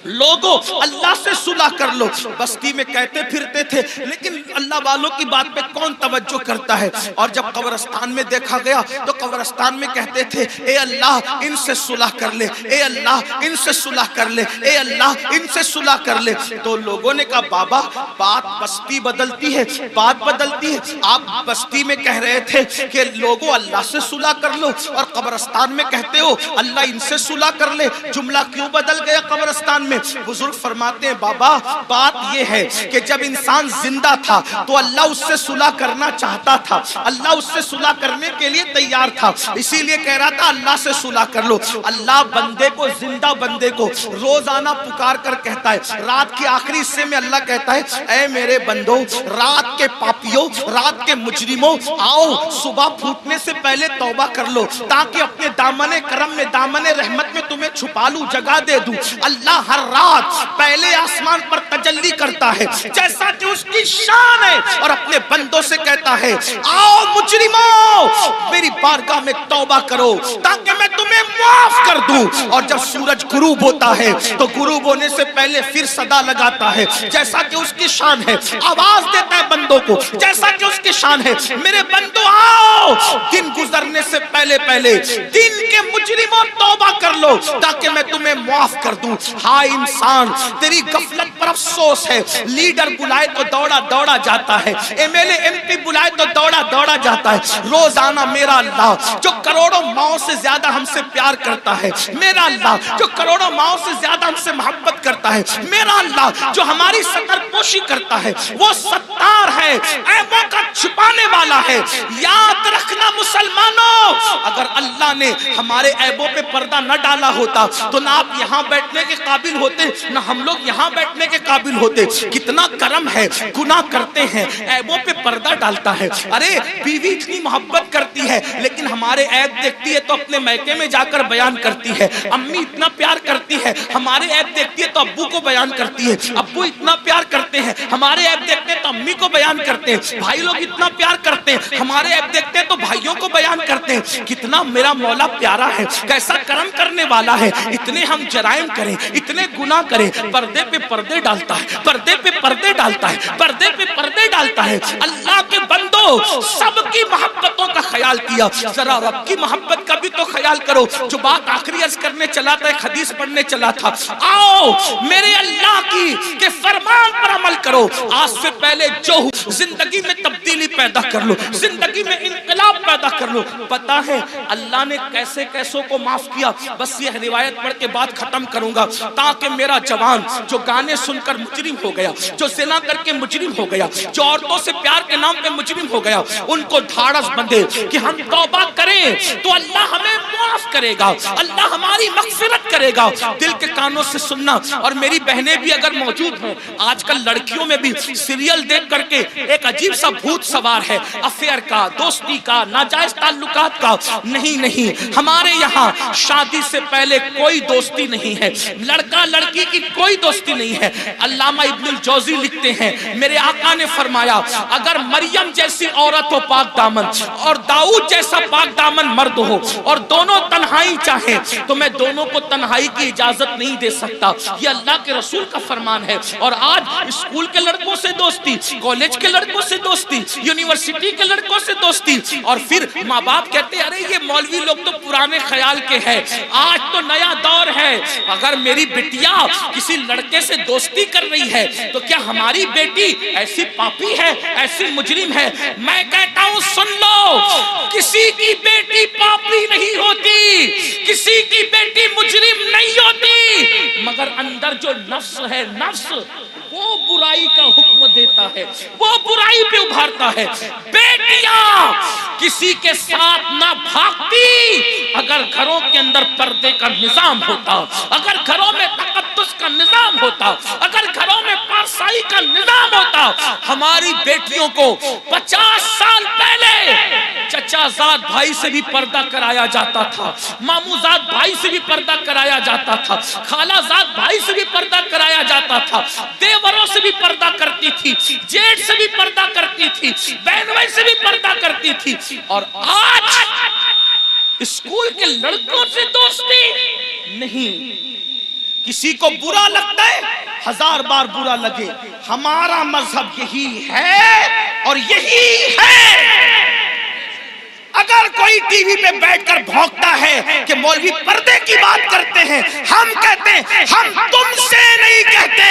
لوگوں اللہ سے صلح کر لو۔ بستی میں کہتے پھرتے تھے، لیکن اللہ والوں کی بات پہ کون توجہ کرتا ہے؟ اور جب قبرستان میں دیکھا گیا تو قبرستان میں کہتے تھے اے اللہ ان سے صلح کر لے، اے اللہ ان سے صلح کر لے، اے اللہ ان سے صلح کر لے۔ تو لوگوں نے کہا بابا بات بستی بدلتی ہے، بات بدلتی ہے، آپ بستی میں کہہ رہے تھے کہ لوگوں اللہ سے صلح کر لو، اور قبرستان میں کہتے ہو اللہ ان سے صلح کر لے، جملہ کیوں بدل گیا قبرستان میں؟ بزرگ فرماتے ہیں بابا بات یہ ہے کہ جب انسان زندہ تھا تو اللہ اس سے صلح کرنا چاہتا تھا، اللہ اس سے صلح کرنے کے لیے تیار تھا، اسی لیے کہہ رہا تھا اللہ سے صلح کر لو۔ اللہ بندے کو، زندہ بندے کو روزانہ پکار کر کہتا ہے، رات کے آخری حصے میں اللہ کہتا ہے اے میرے بندو، رات کے پاپیوں، رات کے مجرموں، آؤ صبح پھوٹنے سے پہلے توبہ کر لو تاکہ اپنے دامن کرم میں، دامن رحمت میں تمہیں چھپا لوں، جگہ دے دوں۔ اللہ ہر رات پہلے آسمان پر تجلی کرتا ہے جیسا کہ اس کی شان ہے، اور اپنے بندوں سے کہتا ہے آؤ مجرموں میری بارگاہ میں توبہ کرو تاکہ میں تمہیں معاف کر دوں۔ اور جب سورج غروب ہوتا ہے تو غروب ہونے سے پہلے پھر صدا لگاتا ہے جیسا کہ اس کی شان ہے، آواز دیتا ہے بندوں کو جیسا کہ اس کی شان ہے، میرے بندوں آؤ دن گزرنے سے پہلے پہلے دن کے مجرموں توبہ کر لو لو تاکہ میں تمہیں معاف کر دوں۔ ہائے انسان، تیری غفلت پر افسوس ہے۔ لیڈر بلائے تو دوڑا دوڑا جاتا ہے، M L A M P بلائے تو دوڑا دوڑا جاتا ہے۔ روزانہ میرا اللہ جو کروڑوں ماؤں سے زیادہ ہم سے پیار کرتا ہے، میرا اللہ جو کروڑوں ماؤں سے زیادہ ہم سے محبت کرتا ہے، میرا اللہ جو ہماری ستر پوشی کرتا ہے، وہ ستار ہے، عیبوں کا چھپانے والا ہے۔ یاد رکھنا مسلمانوں، اگر اللہ نے ہمارے عیبوں پہ پردہ نہ ڈالا ہوتا تو نہ آپ یہاں بیٹھنے کے قابل ہوتے، نہ ہم لوگ یہاں بیٹھنے کے قابل ہوتے۔ کتنا کرم ہے، گناہ کرتے ہیں، عیبوں پہ پردہ ڈالتا ہے۔ ارے بیوی اتنی محبت کرتی ہے لیکن ہمارے عیب دیکھتی ہے تو اپنے میکے میں جا کر بیان کرتی ہے۔ امی اتنا پیار کرتی ہے، ہمارے عیب دیکھتی ہے تو ابو کو بیان کرتی ہے۔ ابو اتنا پیار کرتے ہیں، ہمارے عیب دیکھتے ہیں تو امی کو بیان کرتے ہیں۔ بھائی لوگ اتنا پیار کرتے ہیں، ہمارے عیب دیکھتے ہیں تو بھائیوں کو بیان کرتے ہیں۔ کتنا میرا مولا پیارا ہے، کیسا کرم کرنے والا ہے۔ اتنے ہم جرائم کریں، اتنے گناہ کریں، پردے پہ پردے ڈالتا ہے، پردے پہ پردے ڈالتا ہے، پردے پہ پردے ڈالتا ہے۔ اللہ کے بندو، سب کی محبتوں کا خیال کیا، ذرا رب کی محبت کا بھی تو خیال کرو۔ جو بات آخری عرض کرنے چلا تھا، ایک حدیث پڑھنے چلا تھا، آؤ میرے اللہ کی کے فرمان پر عمل کرو۔ آج سے پہلے جو زندگی میں تبدیلی پیدا کر لو، زندگی میں انقلاب پیدا کر لو۔ پتا ہے اللہ نے کیسے کیسوں کو معاف کیا؟ بس یہ روایت پڑھ کے بات ختم کروں گا تاکہ میرا جوان جو گانے سن کر مجرم ہو گیا، جو زنا کر کے مجرم ہو گیا، جو عورتوں سے پیار کے نام پہ مجرم ہو گیا، ان کو دھاڑس بندے کہ ہم توبہ کریں تو اللہ ہمیں معاف کرے گا، اللہ ہماری مغفرت کرے گا۔ دل کے کانوں سے سننا۔ اور میری بہنیں بھی اگر موجود ہیں، آج کل لڑکیوں میں بھی سیریل دیکھ کر کے ایک عجیب سا بھوت سوار ہے، افیئر کا، دوستی کا، ناجائز تعلقات کا۔ نہیں، ہمارے یہاں شادی سے پہلے کوئی دوستی نہیں ہے، لڑکا لڑکی کی کوئی دوستی نہیں ہے۔ علامہ ابن الجوزی لکھتے ہیں، میرے آقا نے فرمایا اگر مریم جیسی عورت ہو پاک دامن اور داؤد جیسا پاک دامن مرد ہو اور دونوں تنہائی چاہیں تو میں دونوں کو تنہائی کی اجازت نہیں دے سکتا۔ یہ اللہ کے رسول کا فرمان ہے۔ اور آج اسکول کے لڑکوں سے دوستی، کالج کے لڑکوں سے دوستی، یونیورسٹی کے لڑکوں سے دوستی، اور پھر ماں باپ کہتے ہیں ارے یہ مولوی لوگ تو پرانے خیال کے ہیں، آج تو نیا دور ہے۔ اگر میری بٹیا کسی لڑکے سے دوستی کر رہی ہے تو کیا ہماری بیٹی ایسی پاپی ہے، ایسی مجرم ہے؟ میں کہتا ہوں سن لو، کسی کی بیٹی پاپی نہیں ہوتی، کسی کی بیٹی مجرم نہیں ہوتی، مگر اندر جو نفس ہے، نفس وہ برائی کا حکم دیتا ہے، وہ برائی پہ ابھارتا ہے۔ بیٹیاں کسی کے ساتھ نہ بھاگتی اگر گھروں کے اندر پردے کا نظام ہوتا، اگر گھروں میں تقدس کا نظام ہوتا، اگر گھروں میں پارسائی کا نظام ہوتا۔ ہماری بیٹیوں کو 50 سال پہلے چچا زاد بھائی سے بھی پردہ کرایا جاتا تھا، مامو زاد بھائی سے بھی پردہ کرایا جاتا تھا، خالہ زاد بھائی سے بھی پردہ کرایا جاتا تھا، دیوروں سے بھی پردہ کرتی تھی، جیٹ سے بھی پردہ کرتی تھی، بہن بھائی سے بھی پردہ کرتی تھی۔ اور آج اسکول کے لڑکوں سے دوستی نہیں۔ کسی کو برا لگتا ہے، 1000 بار برا لگے، ہمارا مذہب یہی ہے اور یہی ہے۔ اگر کوئی ٹی وی پہ بیٹھ کر بھونکتا ہے کہ مولوی پردے کی بات کرتے ہیں، ہم کہتے ہیں ہم تم سے نہیں کہتے،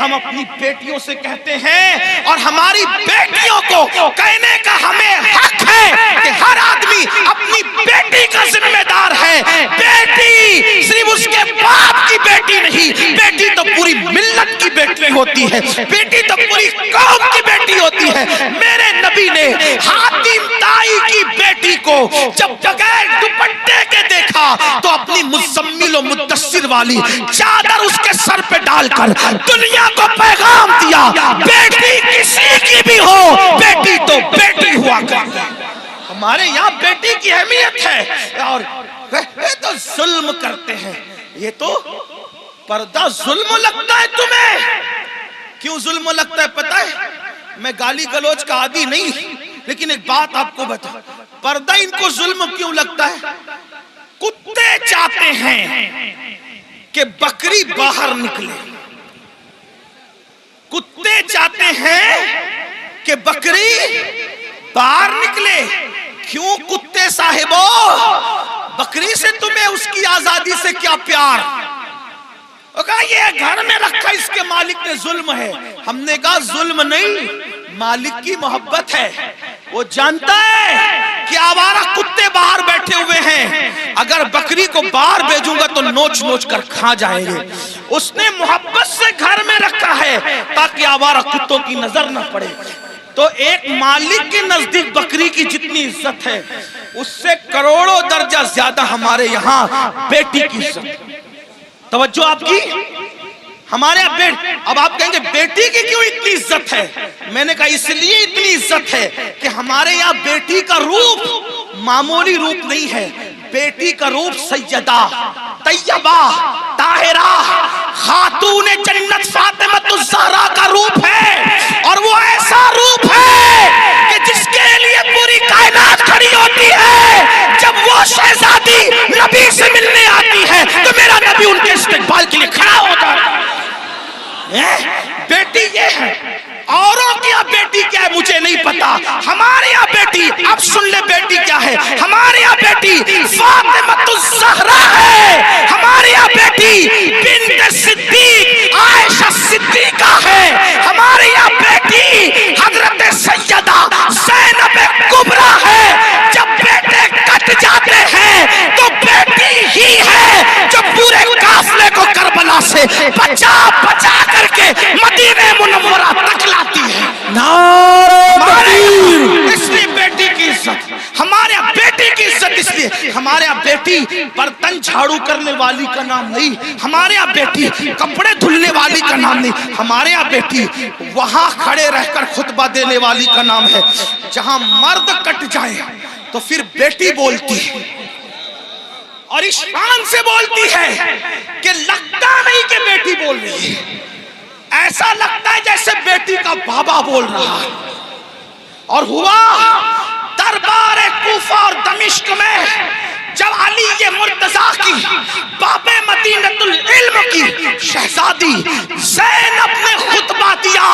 ہم اپنی بیٹیوں سے کہتے ہیں، اور ہماری بیٹیوں کو کہنے کا ہمیں حق ہے کہ ہر آدمی اپنی بیٹی کا ذمہ دار ہے۔ بیٹی صرف اس کے باپ کی بیٹی نہیں، بیٹی تو پوری ملت کی بیٹی ہوتی ہے، بیٹی تو پوری قوم کی بیٹی ہوتی ہے۔ میرے نبی نے حاتم طائی کی بیٹی کو جب بغیر دوپٹے کے دیکھا تو اپنی مزمل و مدثر والی چادر اس کے سر پہ ڈال کر دنیا کو پیغام دیا، بیٹی کسی کی بھی ہو، بیٹی تو بیٹی ہوا کرتی۔ ہمارے یہاں بیٹی کی اہمیت ہے، اور یہ تو ظلم کرتے ہیں۔ یہ تو پردہ ظلم لگتا ہے تمہیں؟ کیوں ظلم لگتا ہے پتہ ہے؟ میں گالی گلوچ کا عادی نہیں، لیکن ایک بات آپ کو بتا، پردہ ان کو ظلم کیوں لگتا ہے؟ کتے چاہتے ہیں کہ بکری باہر نکلے، کتے چاہتے ہیں کہ بکری باہر نکلے۔ کیوں کتے صاحبو؟ بکری سے تمہیں اس کی آزادی سے کا پیار. وہ کہا یہ گھر میں رکھا اس کے مالک نے ظلم ہے. ہم نے کہا ظلم نہیں، مالک کی محبت ہے. وہ جانتا ہے کہ آوارہ کتے باہر بیٹھے ہوئے ہیں، اگر بکری کو باہر بھیجوں گا تو نوچ نوچ کر کھا جائیں گے. اس نے محبت سے گھر میں رکھا ہے تاکہ آوارہ کتوں کی نظر نہ پڑے. تو ایک مالک کے نزدیک بکری کی جتنی عزت ہے اس سے کروڑوں درجہ زیادہ ہمارے یہاں بیٹی کی عزت. توجہ آپ کی. ہمارے اب آپ کہیں گے بیٹی کی کیوں اتنی عزت ہے؟ میں نے کہا اس لیے اتنی عزت ہے کہ ہمارے یہاں بیٹی کا روپ معمولی روپ نہیں ہے. بیٹی کا روپ سیدہ طیبہ طاہرہ خاتون جنت فاطمۃ الزہرا کا روپ ہے. اور وہ ایسا روپ ہے کہ جس کے لیے پوری کائنات کھڑی ہوتی ہے. جب وہ شہزادی نبی سے ملنے آتی ہے تو میرا نبی ان کے استقبال کے لیے کھڑا ہوتا ہے. بیٹی یہ ہے. اوروں کی یہاں بیٹی کیا ہے مجھے نہیں پتا. ہمارے یہاں بیٹی، اب سن لے بیٹی کیا ہے. ہمارے یہاں بیٹی فاطمۃ الزہرا ہے. ہمارے یہاں بیٹی بنت صدیق عائشہ صدیقہ ہے. ہمارے یہاں بیٹی حضرت سیدہ زینب کبریٰ ہے. جب بیٹے کٹ جاتے ہیں تو بیٹی ہی ہے جو پورے قافلے کو کربلا سے بچا بچا کر کے مدینہ منورہ تک لاتی ہے. نعرہ تکبیر. اس لیے بیٹی کی عزت ہمارے یہاں، بیٹی کی عزت اس لیے ہمارے یہاں بیٹی برتن جھاڑو کرنے والی کا نام نہیں. ہمارے یہاں بیٹی کپڑے دھلنے والی کا نام نہیں. ہمارے یہاں بیٹی وہاں کھڑے رہ کر خطبہ دینے والی کا نام ہے. جہاں مرد کٹ جائیں تو پھر بیٹی بولتی ہے اور اس شان سے بولتی ہے کہ لگتا نہیں کہ بیٹی بول رہی ہے. ایسا لگتا ہے جیسے بیٹی کا بابا بول رہا ہے. اور ہوا دربار کوفہ اور دمشق میں جب علی مرتضیٰ کی باب مدینۃ العلم کی شہزادی زینب نے خطبہ دیا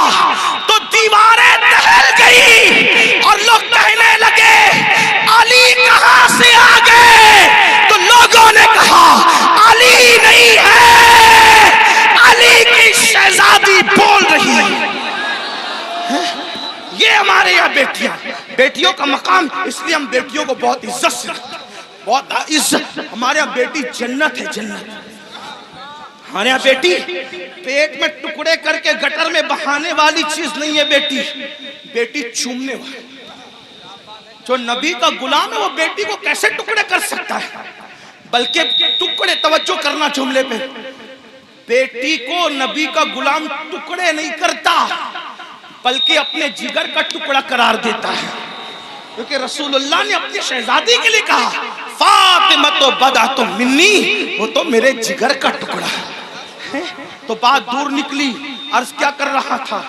تو دیواریں دہل گئی اور لوگ کہنے لگے علی کہاں سے آ گئے. تو لوگوں نے کہا علی نہیں ہے، علی کی شہزادی بول رہی ہے. یہ ہمارے یہاں بیٹیاں، بیٹیوں کا مقام اس لیے ہم بیٹیوں کو بہت عزت سے رکھتے ہیں. بہت عزت. ہمارے یہاں بیٹی جنت ہے، جنت. ہمارے یہاں بیٹی پیٹ میں ٹکڑے کر کے گٹر میں بہانے والی چیز نہیں ہے. بیٹی بیٹی چومنے والی. جو نبی کا غلام ہے وہ بیٹی کو کیسے ٹکڑے کر سکتا ہے؟ بلکہ ٹکڑے، توجہ کرنا جملے پہ، بیٹی کو نبی کا غلام ٹکڑے نہیں کرتا بلکہ اپنے جگر کا ٹکڑا قرار دیتا ہے. کیونکہ رسول اللہ نے اپنی شہزادی کے لیے کہا فاطمہ تو بدعۃ منی، وہ تو میرے جگر کا ٹکڑا ہے. تو بات دور نکلی. عرض کیا کر رہا تھا؟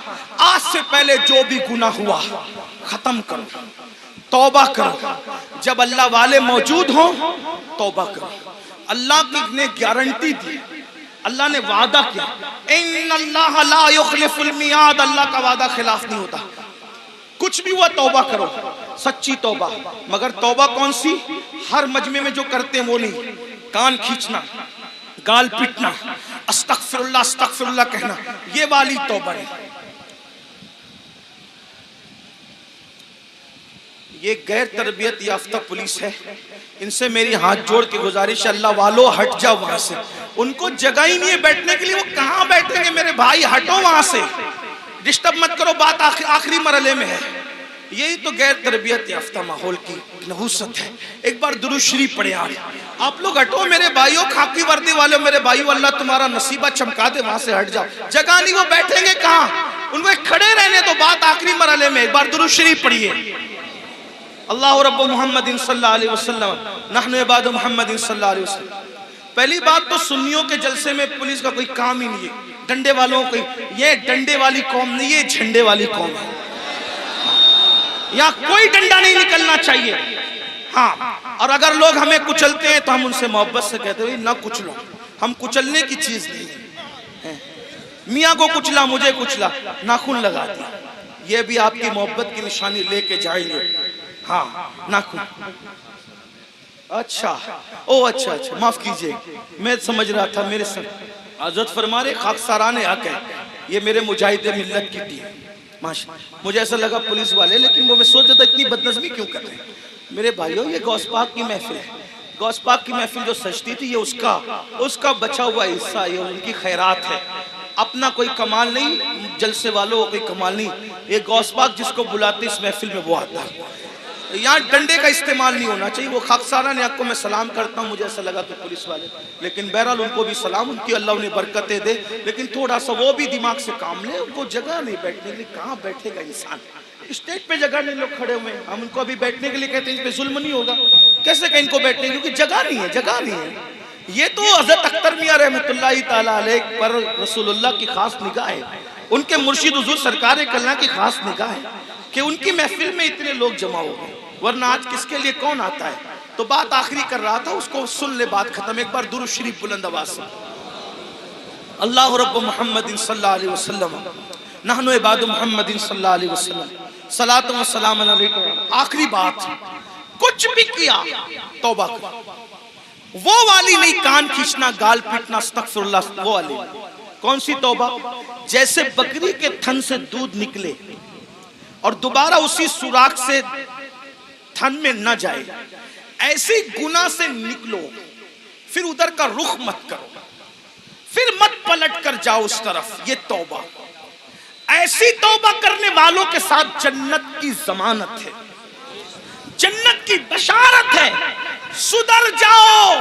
آج سے پہلے جو بھی گناہ ہوا ختم کرو، توبہ کرو. جب اللہ والے موجود ہوں توبہ کرو. اللہ نے گارنٹی دی، اللہ نے وعدہ کیا ان اللہ لا یخلف المیعاد. اللہ کا وعدہ خلاف نہیں ہوتا. کچھ بھی ہوا توبہ کرو، سچی توبہ. مگر توبہ کون سی؟ ہر مجمع میں جو کرتے ہیں وہ نہیں. کان کھینچنا، گال پٹنا، استغفر اللہ کہنا، یہ والی توبہ نہیں. یہ غیر تربیت یافتہ پولیس ہے. ان سے میری ہاتھ جوڑ کے گزارش ہے، اللہ والو ہٹ جاؤ وہاں سے. ان کو جگہ ہی نہیں ہے بیٹھنے کے لیے. وہ کہاں بیٹھیں گے میرے بھائی؟ ہٹو وہاں سے، ڈسٹرب مت کرو. بات آخری مرحلے میں ہے. یہی تو غیر تربیت یافتہ ماحول کی نحوست ہے. ایک بار درود شریف پڑھے. آپ لوگ ہٹو میرے بھائیوں، خاکی وردی والے میرے بھائیوں، اللہ تمہارا نصیبہ چمکا دے. وہاں سے ہٹ جاؤ، جگہ نہیں. وہ بیٹھیں گے کہاں؟ ان کو کھڑے رہنے تو. بات آخری مرحلے میں. ایک بار درود شریف پڑھیے. اللہ رب محمد صلی اللہ علیہ وسلم نحن عباد محمد صلی اللہ علیہ وسلم. پہلی بات تو سنیوں کے جلسے میں پولیس کا کوئی کام ہی نہیں ہے. ڈنڈے والوں کو، یہ ڈنڈے والی قوم نہیں، یہ جھنڈے والی قوم ہے. یہاں کوئی ڈنڈا نہیں نکلنا چاہیے. ہاں، اور اگر لوگ ہمیں کچلتے ہیں تو ہم ان سے محبت سے کہتے ہیں نہ کچلو. ہم کچلنے کی چیز نہیں. میاں کو کچلا، مجھے کچلا، ناخن لگا دیا، یہ بھی آپ کی محبت کی نشانی لے کے جائیں گے. ہاں، ناخن. اچھا او اچھا اچھا معاف کیجئے، میں سمجھ رہا تھا میرے سر حضرت فرما رہے خاکساران حق ہے، یہ میرے مجاہد ملت کی ٹیم ماشاء، مجھے ایسا لگا پولیس والے، لیکن وہ میں سوچ رہا تھا اتنی بدنظمی کیوں کر رہے ہیں میرے بھائیوں، یہ غوث پاک کی محفل ہے، غوث پاک کی محفل جو سجتی تھی یہ اس کا بچا ہوا حصہ، یہ ان کی خیرات ہے، اپنا کوئی کمال نہیں، جلسے والوں کوئی کمال نہیں، یہ غوث پاک جس کو بلاتے اس محفل میں وہ آتا ہے، یہاں ڈنڈے کا استعمال نہیں ہونا چاہیے، وہ خاکساران حق کو میں سلام کرتا ہوں، مجھے ایسا لگا کہ پولیس والے، لیکن بہرحال ان کو بھی سلام، ان کی اللہ انہیں برکتیں دے، لیکن تھوڑا سا وہ بھی دماغ سے کام لے، ان کو جگہ نہیں بیٹھنے کے لیے، کہاں بیٹھے گا انسان، اسٹیج پہ جگہ نہیں، لوگ کھڑے ہوئے ہیں، ہم ان کو ابھی بیٹھنے کے لیے کہتے ہیں اس پہ ظلم نہیں ہوگا، کیسے کہ ان کو بیٹھنے کے لیے، کیونکہ جگہ نہیں ہے، جگہ نہیں ہے، یہ تو حضرت اختر میاں رحمت اللہ تعالیٰ علیہ پر رسول اللہ کی خاص نگاہ ہے، ان کے مرشد حضور سرکار کلنا کی خاص نگاہ ہے کہ ان کی محفل میں اتنے لوگ جمع ہو گئے، ورنہ آج کس کے لیے کون آتا ہے؟ تو بات آخری کر رہا تھا، اس کو سن لے، بات ختم، ایک بار درود شریف بلند آواز سے، اللہ رب محمد صلی اللہ علیہ وسلم نحن عباد محمد صلی اللہ علیہ وسلم صلاۃ و سلام علیکم، آخری بات، کچھ بھی کیا توبہ کر، وہ والی نہیں، کان کھینچنا، گال پیٹنا، استغفر اللہ، وہ والی، کون سی توبہ؟ جیسے بکری کے تھن سے دودھ نکلے اور دوبارہ اسی سوراخ سے تھن میں نہ جائے، ایسی گناہ سے نکلو، پھر ادھر کا رخ مت کرو، پھر مت پلٹ کر جاؤ اس طرف، یہ توبہ، ایسی توبہ کرنے والوں کے ساتھ جنت کی ضمانت ہے، جنت کی بشارت ہے، سدھر جاؤ۔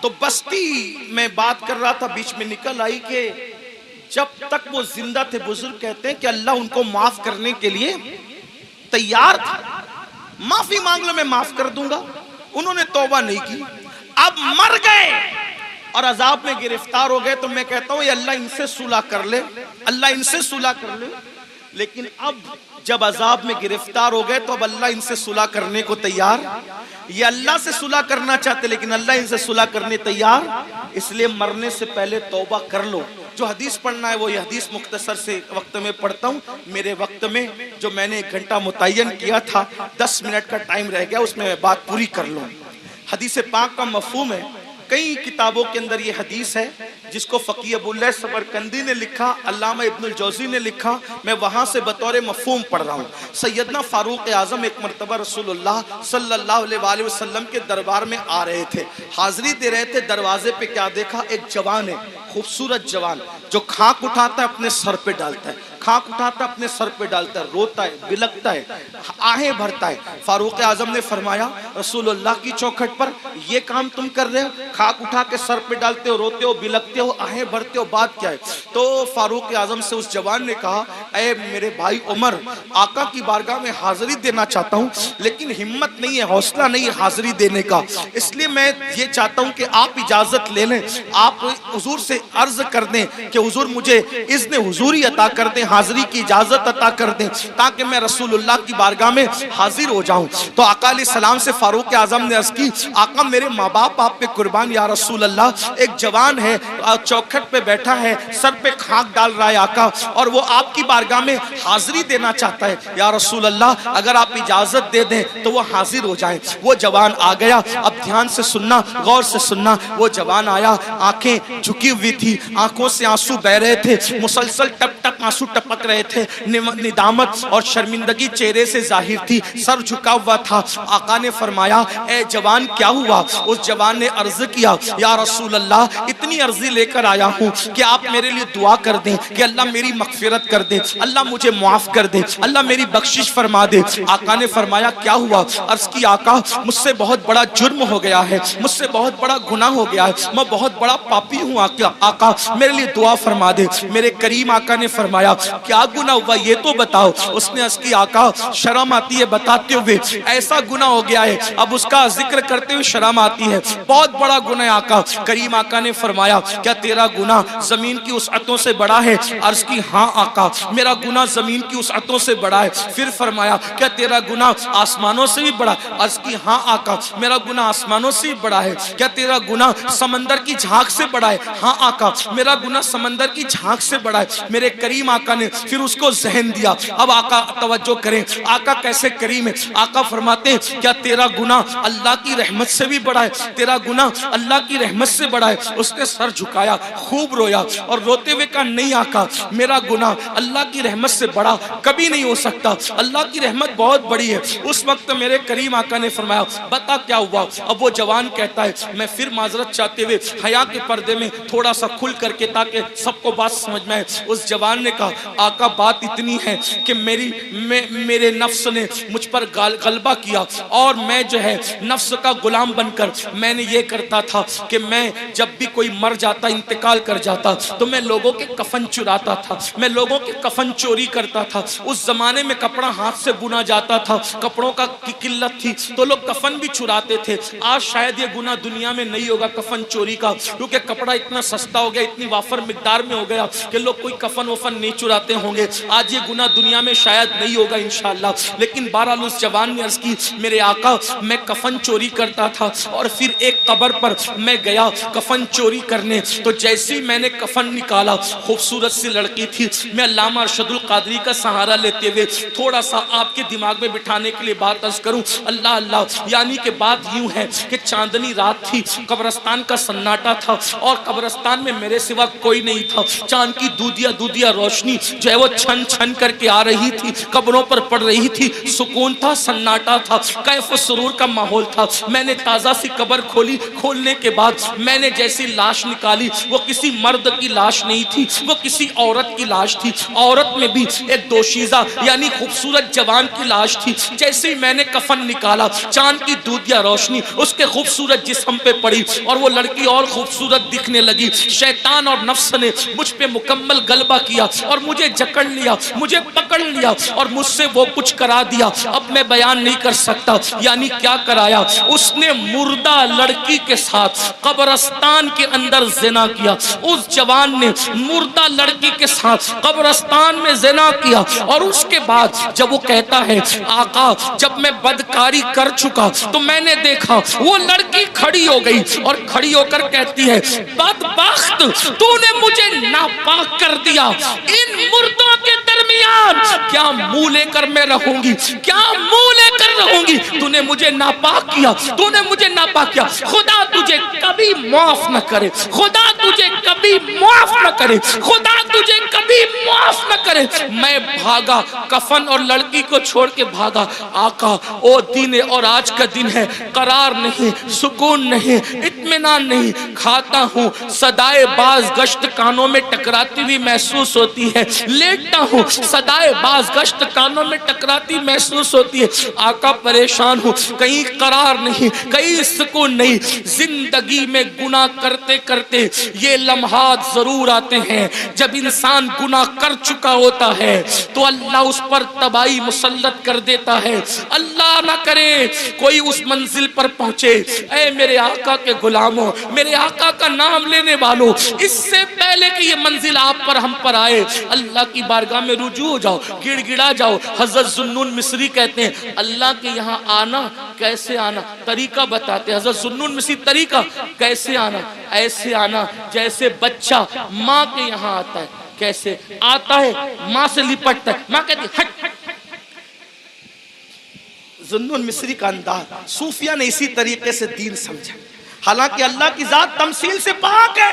تو بستی میں بات کر رہا تھا، بیچ میں نکل آئی کہ جب تک وہ زندہ تھے، بزرگ کہتے ہیں کہ اللہ ان کو معاف کرنے کے لیے تیار تھا، معافی مانگ لو میں معاف کر دوں گا، انہوں نے توبہ نہیں کی، اب مر گئے اور عذاب میں گرفتار ہو گئے، تو میں کہتا ہوں یہ اللہ ان سے صلح کر لے، اللہ ان سے صلح کر لے، لیکن اب جب عذاب میں گرفتار ہو گئے تو اب اللہ ان سے صلح کرنے کو تیار، یہ اللہ سے صلح کرنا چاہتے لیکن اللہ ان سے صلح کرنے تیار، اس لیے مرنے سے پہلے توبہ کر لو۔ جو حدیث پڑھنا ہے وہ یہ حدیث مختصر سے وقت میں پڑھتا ہوں، میرے وقت میں جو میں نے 1 گھنٹہ متعین کیا تھا 10 منٹ کا ٹائم رہ گیا، اس میں بات پوری کر لوں۔ حدیث پاک کا مفہوم ہے، کئی کتابوں کے اندر یہ حدیث ہے جس کو فقی ابو اللہ سمرقندی نے لکھا، علامہ ابن الجوزی نے لکھا، میں وہاں سے بطور مفہوم پڑھ رہا ہوں۔ سیدنا فاروق اعظم ایک مرتبہ رسول اللہ صلی اللہ علیہ وسلم کے دربار میں آ رہے تھے، حاضری دے رہے تھے، دروازے پہ کیا دیکھا؟ ایک جوان ہے، خوبصورت جوان، جو کھاک اٹھاتا ہے اپنے سر پہ ڈالتا ہے، کھاک اٹھاتا ہے اپنے سر پہ ڈالتا ہے، روتا ہے، بلکتا ہے، آہیں بھرتا ہے۔ فاروق اعظم نے فرمایا رسول اللہ کی چوکھٹ پر یہ کام تم کر رہے ہو، کھاک اٹھا کے سر پہ ڈالتے ہو، روتے ہو، بلکتے ہو، آہیں بھرتے ہو، بات کیا ہے؟ تو فاروق اعظم سے اس جوان نے کہا اے میرے بھائی عمر، آقا کی بارگاہ میں حاضری دینا چاہتا ہوں لیکن ہمت نہیں ہے، حوصلہ نہیں ہے حاضری دینے کا، اس لیے میں یہ چاہتا ہوں کہ آپ اجازت لے لیں، آپ حضور سے عرض کر دیں کہ حضور مجھے اذن حضوری عطا کر دیں، حاضری کی اجازت عطا کر دیں تاکہ میں رسول اللہ کی بارگاہ میں حاضر ہو جاؤں۔ تو آقا علیہ السلام سے فاروق اعظم نے عرض کی آقا میرے ماں باپ آپ پہ قربان یا رسول اللہ، ایک جوان ہے چوکھٹ پہ بیٹھا ہے، سر پہ خاک ڈال رہا ہے آقا، اور وہ آپ کی بارگاہ میں حاضری دینا چاہتا ہے یا رسول اللہ، اگر آپ اجازت دے دیں تو وہ حاضر ہو جائیں۔ وہ جوان آ گیا، اب دھیان سے سننا، غور سے سننا، وہ جوان آیا، آنکھیں جھکی ہوئی تھی، آنکھوں سے آنسو بہ رہے تھے، مسلسل ٹپ ٹپ آنسو ٹپک رہے تھے، ندامت اور شرمندگی چہرے سے ظاہر تھی، سر جھکا ہوا تھا۔ آقا نے فرمایا اے جوان کیا ہوا؟ اس جوان نے عرض کیا یا رسول اللہ اتنی عرضی لے کر آیا ہوں کہ آپ میرے لیے دعا کر دیں کہ اللہ میری مغفرت کر دے، اللہ مجھے معاف کر دے، اللہ میری بخشش فرما دے۔ آقا نے فرمایا کیا ہوا؟ عرض کی آقا مجھ سے بہت بڑا جرم ہو گیا ہے، مجھ سے بہت بڑا گناہ ہو گیا ہے، میں بہت بڑا پاپی ہوں آقا میرے لیے دعا فرما دے۔ میرے کریم آقا نے فرمایا کیا گناہ ہوا یہ تو بتاؤ۔ اس نے عرض کی آقا شرم آتی ہے بتاتے ہوئے، ایسا گناہ ہو گیا ہے اب اس کا ذکر کرتے ہوئے شرم آتی ہے، بہت بڑا گناہ آقا۔ کریم آقا نے فرمایا کیا تیرا گناہ زمین کی وسعتوں سے بڑا ہے؟ عرض کی ہاں آقا میرا میرا گناہ زمین کی وسعتوں سے بڑا ہے. پھر فرمایا کیا تیرا گناہ آسمانوں سے بھی بڑا ہے؟ عرض کی ہاں آقا میرا گناہ آسمانوں سے بھی بڑا ہے. کیا تیرا گناہ سمندر کی جھاگ سے بڑا ہے؟ ہاں آقا میرا گناہ سمندر کی جھاگ سے بڑا ہے. میرے کریم آقا نے پھر اس کو ذہن دیا. اب آقا توجہ کریں, آقا کیسے کریم ہے. آقا فرماتے ہیں کیا تیرا گناہ اللہ کی رحمت سے بھی بڑا ہے؟ تیرا گناہ اللہ کی رحمت سے بڑا ہے. اس نے سر جھکایا, خوب رویا اور روتے ہوئے کہا نہیں آقا میرا گناہ اللہ کی رحمت سے بڑا کبھی نہیں ہو سکتا, اللہ کی رحمت بہت بڑی ہے. اس وقت میرے کریم آقا نے فرمایا بتا کیا ہوا. اب وہ جوان کہتا ہے میں پھر معذرت چاہتے ہوئے حیا کے پردے میں تھوڑا سا کھل کر کے تاکہ سب کو بات سمجھ میں آئے. اس جوان نے کہا آقا بات اتنی ہے کہ میرے نفس نے مجھ پر غلبہ کیا اور میں جو ہے نفس کا غلام بن کر میں نے یہ کرتا تھا کہ میں جب بھی کوئی مر جاتا انتقال کر جاتا تو میں لوگوں کے کفن چراتا تھا, میں لوگوں کے کفن چوری کرتا تھا. اس زمانے میں کپڑا ہاتھ سے بنا جاتا تھا, کپڑوں کا قلت تھی تو لوگ کفن بھی چراتے تھے. آج شاید یہ گناہ دنیا میں نہیں ہوگا کفن چوری کا, کیونکہ کپڑا اتنا سستا ہو گیا, اتنی وافر مقدار میں ہو گیا کہ لوگ کوئی کفن وفن نہیں چراتے ہوں گے. آج یہ گناہ دنیا میں شاید نہیں ہوگا انشاءاللہ. لیکن بہرحال اس جوان نے عرض کی میرے آقا میں کفن چوری کرتا تھا اور پھر ایک قبر پر میں گیا کفن چوری کرنے, تو جیسی میں نے کفن نکالا خوبصورت سی لڑکی تھی. میں علامہ ارشد القادری کا سہارا لیتے ہوئے تھوڑا سا آپ کے دماغ میں بٹھانے کے لیے بات عرض کروں. اللہ اللہ, یعنی کہ بات یوں ہے کہ چاندنی رات تھی, قبرستان کا سناٹا تھا اور قبرستان میں میرے سوا کوئی نہیں تھا. چاند کی دودیا روشنی جو ہے وہ چھن چھن کر کے آ رہی تھی, قبروں پر پڑ رہی تھی. سکون تھا, سناٹا تھا, کیف و سرور کا ماحول تھا. میں نے تازہ سی قبر کھولی, کھولنے کے بعد میں نے جیسی لاش نکالی وہ کسی مرد کی لاش نہیں تھی, وہ کسی عورت کی لاش تھی. عورت میں بھی ایک دوشیزہ یعنی خوبصورت جوان کی لاش تھی. جیسے ہی میں نے کفن نکالا چاند کی دودیا روشنی اس کے خوبصورت جسم پہ پڑی اور وہ لڑکی اور خوبصورت دکھنے لگی. شیطان اور نفس نے مجھ پہ مکمل غلبہ کیا اور مجھے جکڑ لیا, مجھے پکڑ لیا اور مجھ سے وہ کچھ کرا دیا اب میں بیان نہیں کر سکتا. یعنی کیا کرایا, اس نے مردہ لڑکی کے ساتھ قبرستان کے اندر زنا کیا. اس جوان نے مردہ لڑکی کے ساتھ قبرستان میں زنا کیا اور اس کے بعد جب وہ کہتا ہے آقا جب میں بدکاری کر چکا تو میں نے دیکھا وہ لڑکی کھڑی ہو گئی اور کھڑی ہو کر کہتی ہے بدبخت تو نے مجھے ناپاک کر دیا, ان مردوں کے درمیان کیا منہ لے کر میں رہوں گی, کیا منہ لے کر رہوں گی. تو نے مجھے ناپاک کیا, تو نے مجھے ناپاک کیا. خدا تجھے کبھی معاف نہ کرے, خدا تجھے کبھی معاف نہ کرے, خدا تجھے کبھی معاف نہ کرے. میں بھاگا, کفن اور لڑکی کو چھوڑ کے بھاگا. آقا او دن ہے اور آج کا دن ہے, قرار نہیں, سکون نہیں, اطمینان نہیں. کھاتا ہوں صدائے باز گشت کانوں میں ٹکراتی ہوئی محسوس ہوتی ہے, لیٹتا ہوں صدائے باز گشت کانوں میں ٹکراتی محسوس ہوتی ہے. آقا پریشان ہوں, کہیں قرار نہیں, کہیں سکون نہیں. زندگی میں گناہ کرتے کرتے یہ لمحات ضرور آتے ہیں جب انسان گناہ کر چکا ہوتا ہے تو اللہ اس پر تباہی مسلط کر دیتا ہے. اللہ نہ کرے کوئی اس منزل پر پہنچے. اے میرے آقا کے غلاموں, میرے آقا کا نام لینے والوں, اس سے پہلے کہ یہ منزل آپ پر ہم پر آئے اللہ کی بارگاہ میں رجوع ہو جاؤ, گڑ گڑا جاؤ. حضرت ذوالنون مصری کہتے ہیں اللہ کے یہاں آنا کیسے آنا, طریقہ بتاتے ہیں. حضرت ذوالنون مصری طریقہ کیسے آنا, ایسے آنا جیسے بچہ ماں کے یہاں آتا ہے. کیسے آتا ہے, ماں سے لپٹتا ہے, ماں کہتی ہے ہٹ. ذوالنون مصری کا انداز صوفیہ نے اسی طریقے سے دین سمجھا. حالانکہ اللہ کی ذات تمثیل سے پاک ہے.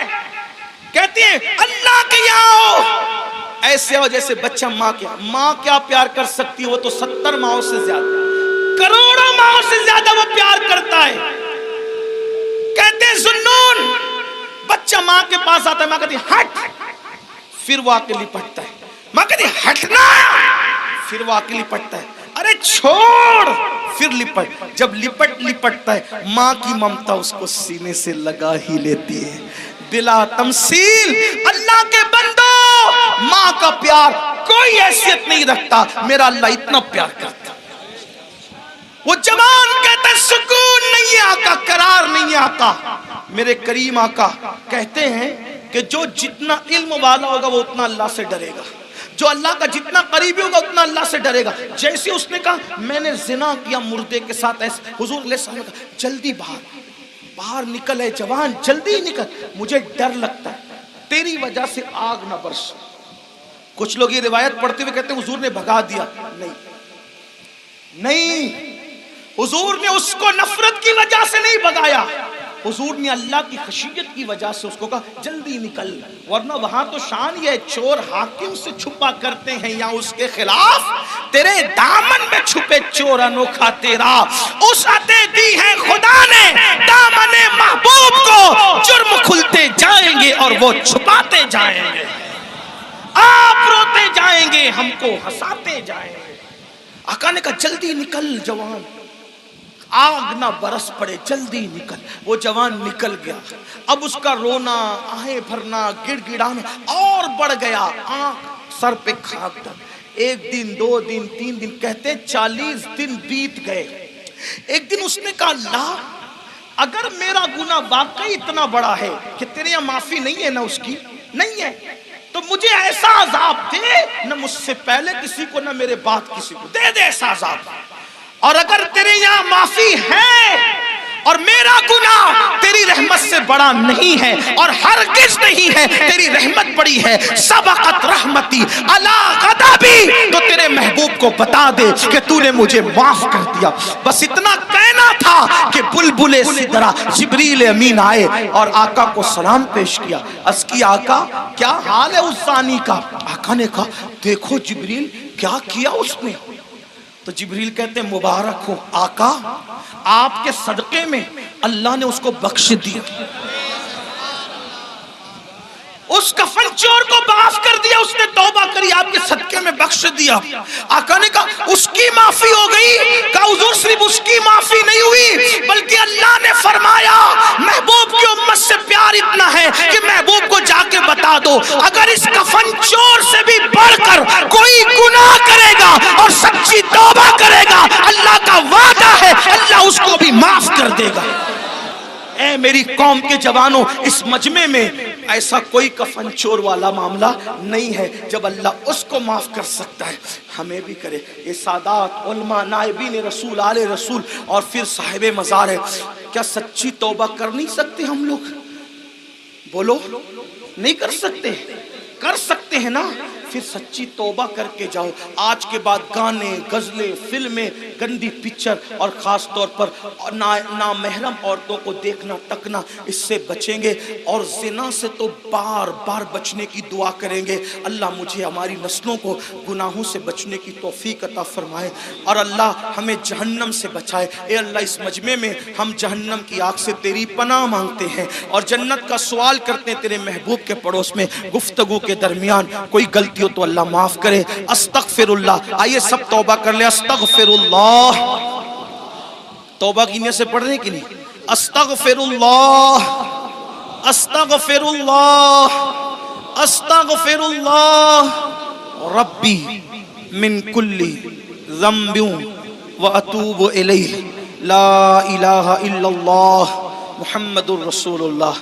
کہتی ہیں اللہ کے یہاں ہو ایسے ہو جیسے بچہ ماں کے. ماں کیا پیار کر سکتی ہے, وہ تو 70 ماؤں سے زیادہ, کروڑوں ماؤں سے زیادہ وہ پیار کرتا ہے. کہتے ہیں ذوالنون بچہ ماں کے پاس آتا ہے, ماں کہتی ہے ہٹ, پھر وہ آ کے لپٹتا ہے. ماں کہتی ہے ہٹنا, پھر وہ آ کے لپٹتا ہے. ارے چھوڑ, پھر لپٹ. جب لپٹتا ہے ماں کی ممتا اس کو سینے سے لگا ہی لیتی ہے. بلا تمثیل اللہ کے بندو, ماں کا پیار کوئی حیثیت نہیں رکھتا. میرا اللہ اتنا پیار کرتا. وہ جوان کہتا ہے سکون نہیں ہے آقا, قرار نہیں ہے آقا. میرے کریم آقا کہتے ہیں کہ جو جتنا علم والا ہوگا وہ اتنا اللہ سے ڈرے گا, جو اللہ کا جتنا قریبی ہوگا اتنا اللہ سے ڈرے گا. جیسے اس نے کہا میں نے زنا کیا مردے کے ساتھ, ایسے حضور علیہ السلام نے کہا جلدی باہر نکل ہے جوان, جلدی نکل, مجھے ڈر لگتا ہے تیری وجہ سے آگ نہ برس. کچھ لوگ یہ روایت پڑھتے ہوئے کہتے ہیں حضور نے بھگا دیا. نہیں, حضور نے اس کو نفرت کی وجہ سے نہیں بھگایا, حضور نے اللہ کی خشیت کی وجہ سے اس کو کہا جلدی نکل. ورنہ وہاں تو شان یہ چور حاکم سے چھپا کرتے ہیں یا اس کے خلاف, تیرے دامن میں چھپے چور انوکھا تیرا. اس عطے دی ہے خدا نے دامن محبوب کو, جرم کھلتے جائیں گے اور وہ چھپاتے جائیں گے. آپ روتے جائیں گے, ہم کو ہنساتے جائیں گے. آقا نے کہا جلدی نکل جوان, آگ نہ برس پڑے, جلدی نکل. وہ جوان نکل گیا. اب اس کا رونا, آہیں بھرنا, گڑ گڑانا اور بڑھ گیا. آنکھ سر پہ خاک ڈال. 1 دن 2 دن 3 دن, کہتے 40 دن بیت گئے. ایک دن اس نے کہا اللہ اگر میرا گناہ واقعی اتنا بڑا ہے کہ تیرے یہاں معافی نہیں ہے نہ اس کی نہیں ہے, تو مجھے ایسا عذاب دے, نہ مجھ سے پہلے کسی کو نہ میرے بعد کسی کو, دے ایسا عذاب. اور اگر تیرے یہاں معافی ہے اور میرا گناہ تیری رحمت سے بڑا نہیں ہے, اور ہرگز نہیں ہے, تیری رحمت بڑی ہے, سبقت رحمتی علی غضبی, تو تیرے محبوب کو بتا دے کہ تو نے مجھے معاف کر دیا. بس اتنا کہنا تھا کہ بلبل سدرہ جبریل امین آئے اور آقا کو سلام پیش کیا. عرض کی آقا کیا حال ہے اس زانی کا؟ آقا نے کہا دیکھو جبریل کیا کیا اس نے. تو جبریل کہتے ہیں مبارک ہو آقا, آپ کے صدقے میں اللہ نے اس کو بخش دیا, اس کفن چور کو معاف کر دیا, اس نے توبہ کری, آپ کے صدقے میں بخش دیا. آقا نے کہا اس کی معافی ہو گئی. کہا حضور صرف اس کی معافی نہیں ہوئی بلکہ اللہ نے فرمایا محبوب کی امت سے پیار اتنا ہے کہ محبوب کو جا کے بتا دو اگر اس کفن چور سے بھی بڑھ کر کوئی گناہ کرے گا اور سچی توبہ کرے گا, اللہ کا وعدہ ہے اللہ اس کو بھی معاف کر دے گا. اے میری قوم کے جوانوں, اس مجمع میں ایسا کوئی کفن چور والا معاملہ نہیں ہے. جب اللہ اس کو معاف کر سکتا ہے ہمیں بھی کرے. یہ سادات علماء نائبین رسول آل رسول اور پھر صاحب مزار ہے, کیا سچی توبہ کر نہیں سکتے ہم لوگ؟ بولو نہیں کر سکتے؟ کر سکتے ہیں نا. پھر سچی توبہ کر کے جاؤ. آج کے بعد گانے, غزلیں, فلمیں, گندی پکچر اور خاص طور پر نامحرم عورتوں کو دیکھنا ٹکنا, اس سے بچیں گے. اور زنا سے تو بار بار بچنے کی دعا کریں گے. اللہ مجھے ہماری نسلوں کو گناہوں سے بچنے کی توفیق عطا فرمائے, اور اللہ ہمیں جہنم سے بچائے. اے اللہ اس مجمع میں ہم جہنم کی آگ سے تیری پناہ مانگتے ہیں اور جنت کا سوال کرتے ہیں تیرے محبوب کے پڑوس میں. گفتگو کے درمیان کوئی غلطی ہو تو اللہ معاف کرے. استغفر اللہ. آئیے سب توبہ کر لیں. استغفر اللہ. توبہ کی نیت سے پڑھ رہے ہیں کہ نہیں؟ استغفر اللہ, استغفر اللہ, استغفر اللہ. ربی من کل ذنب واتوب الیہ, لا الہ الا اللہ محمد الرسول اللہ.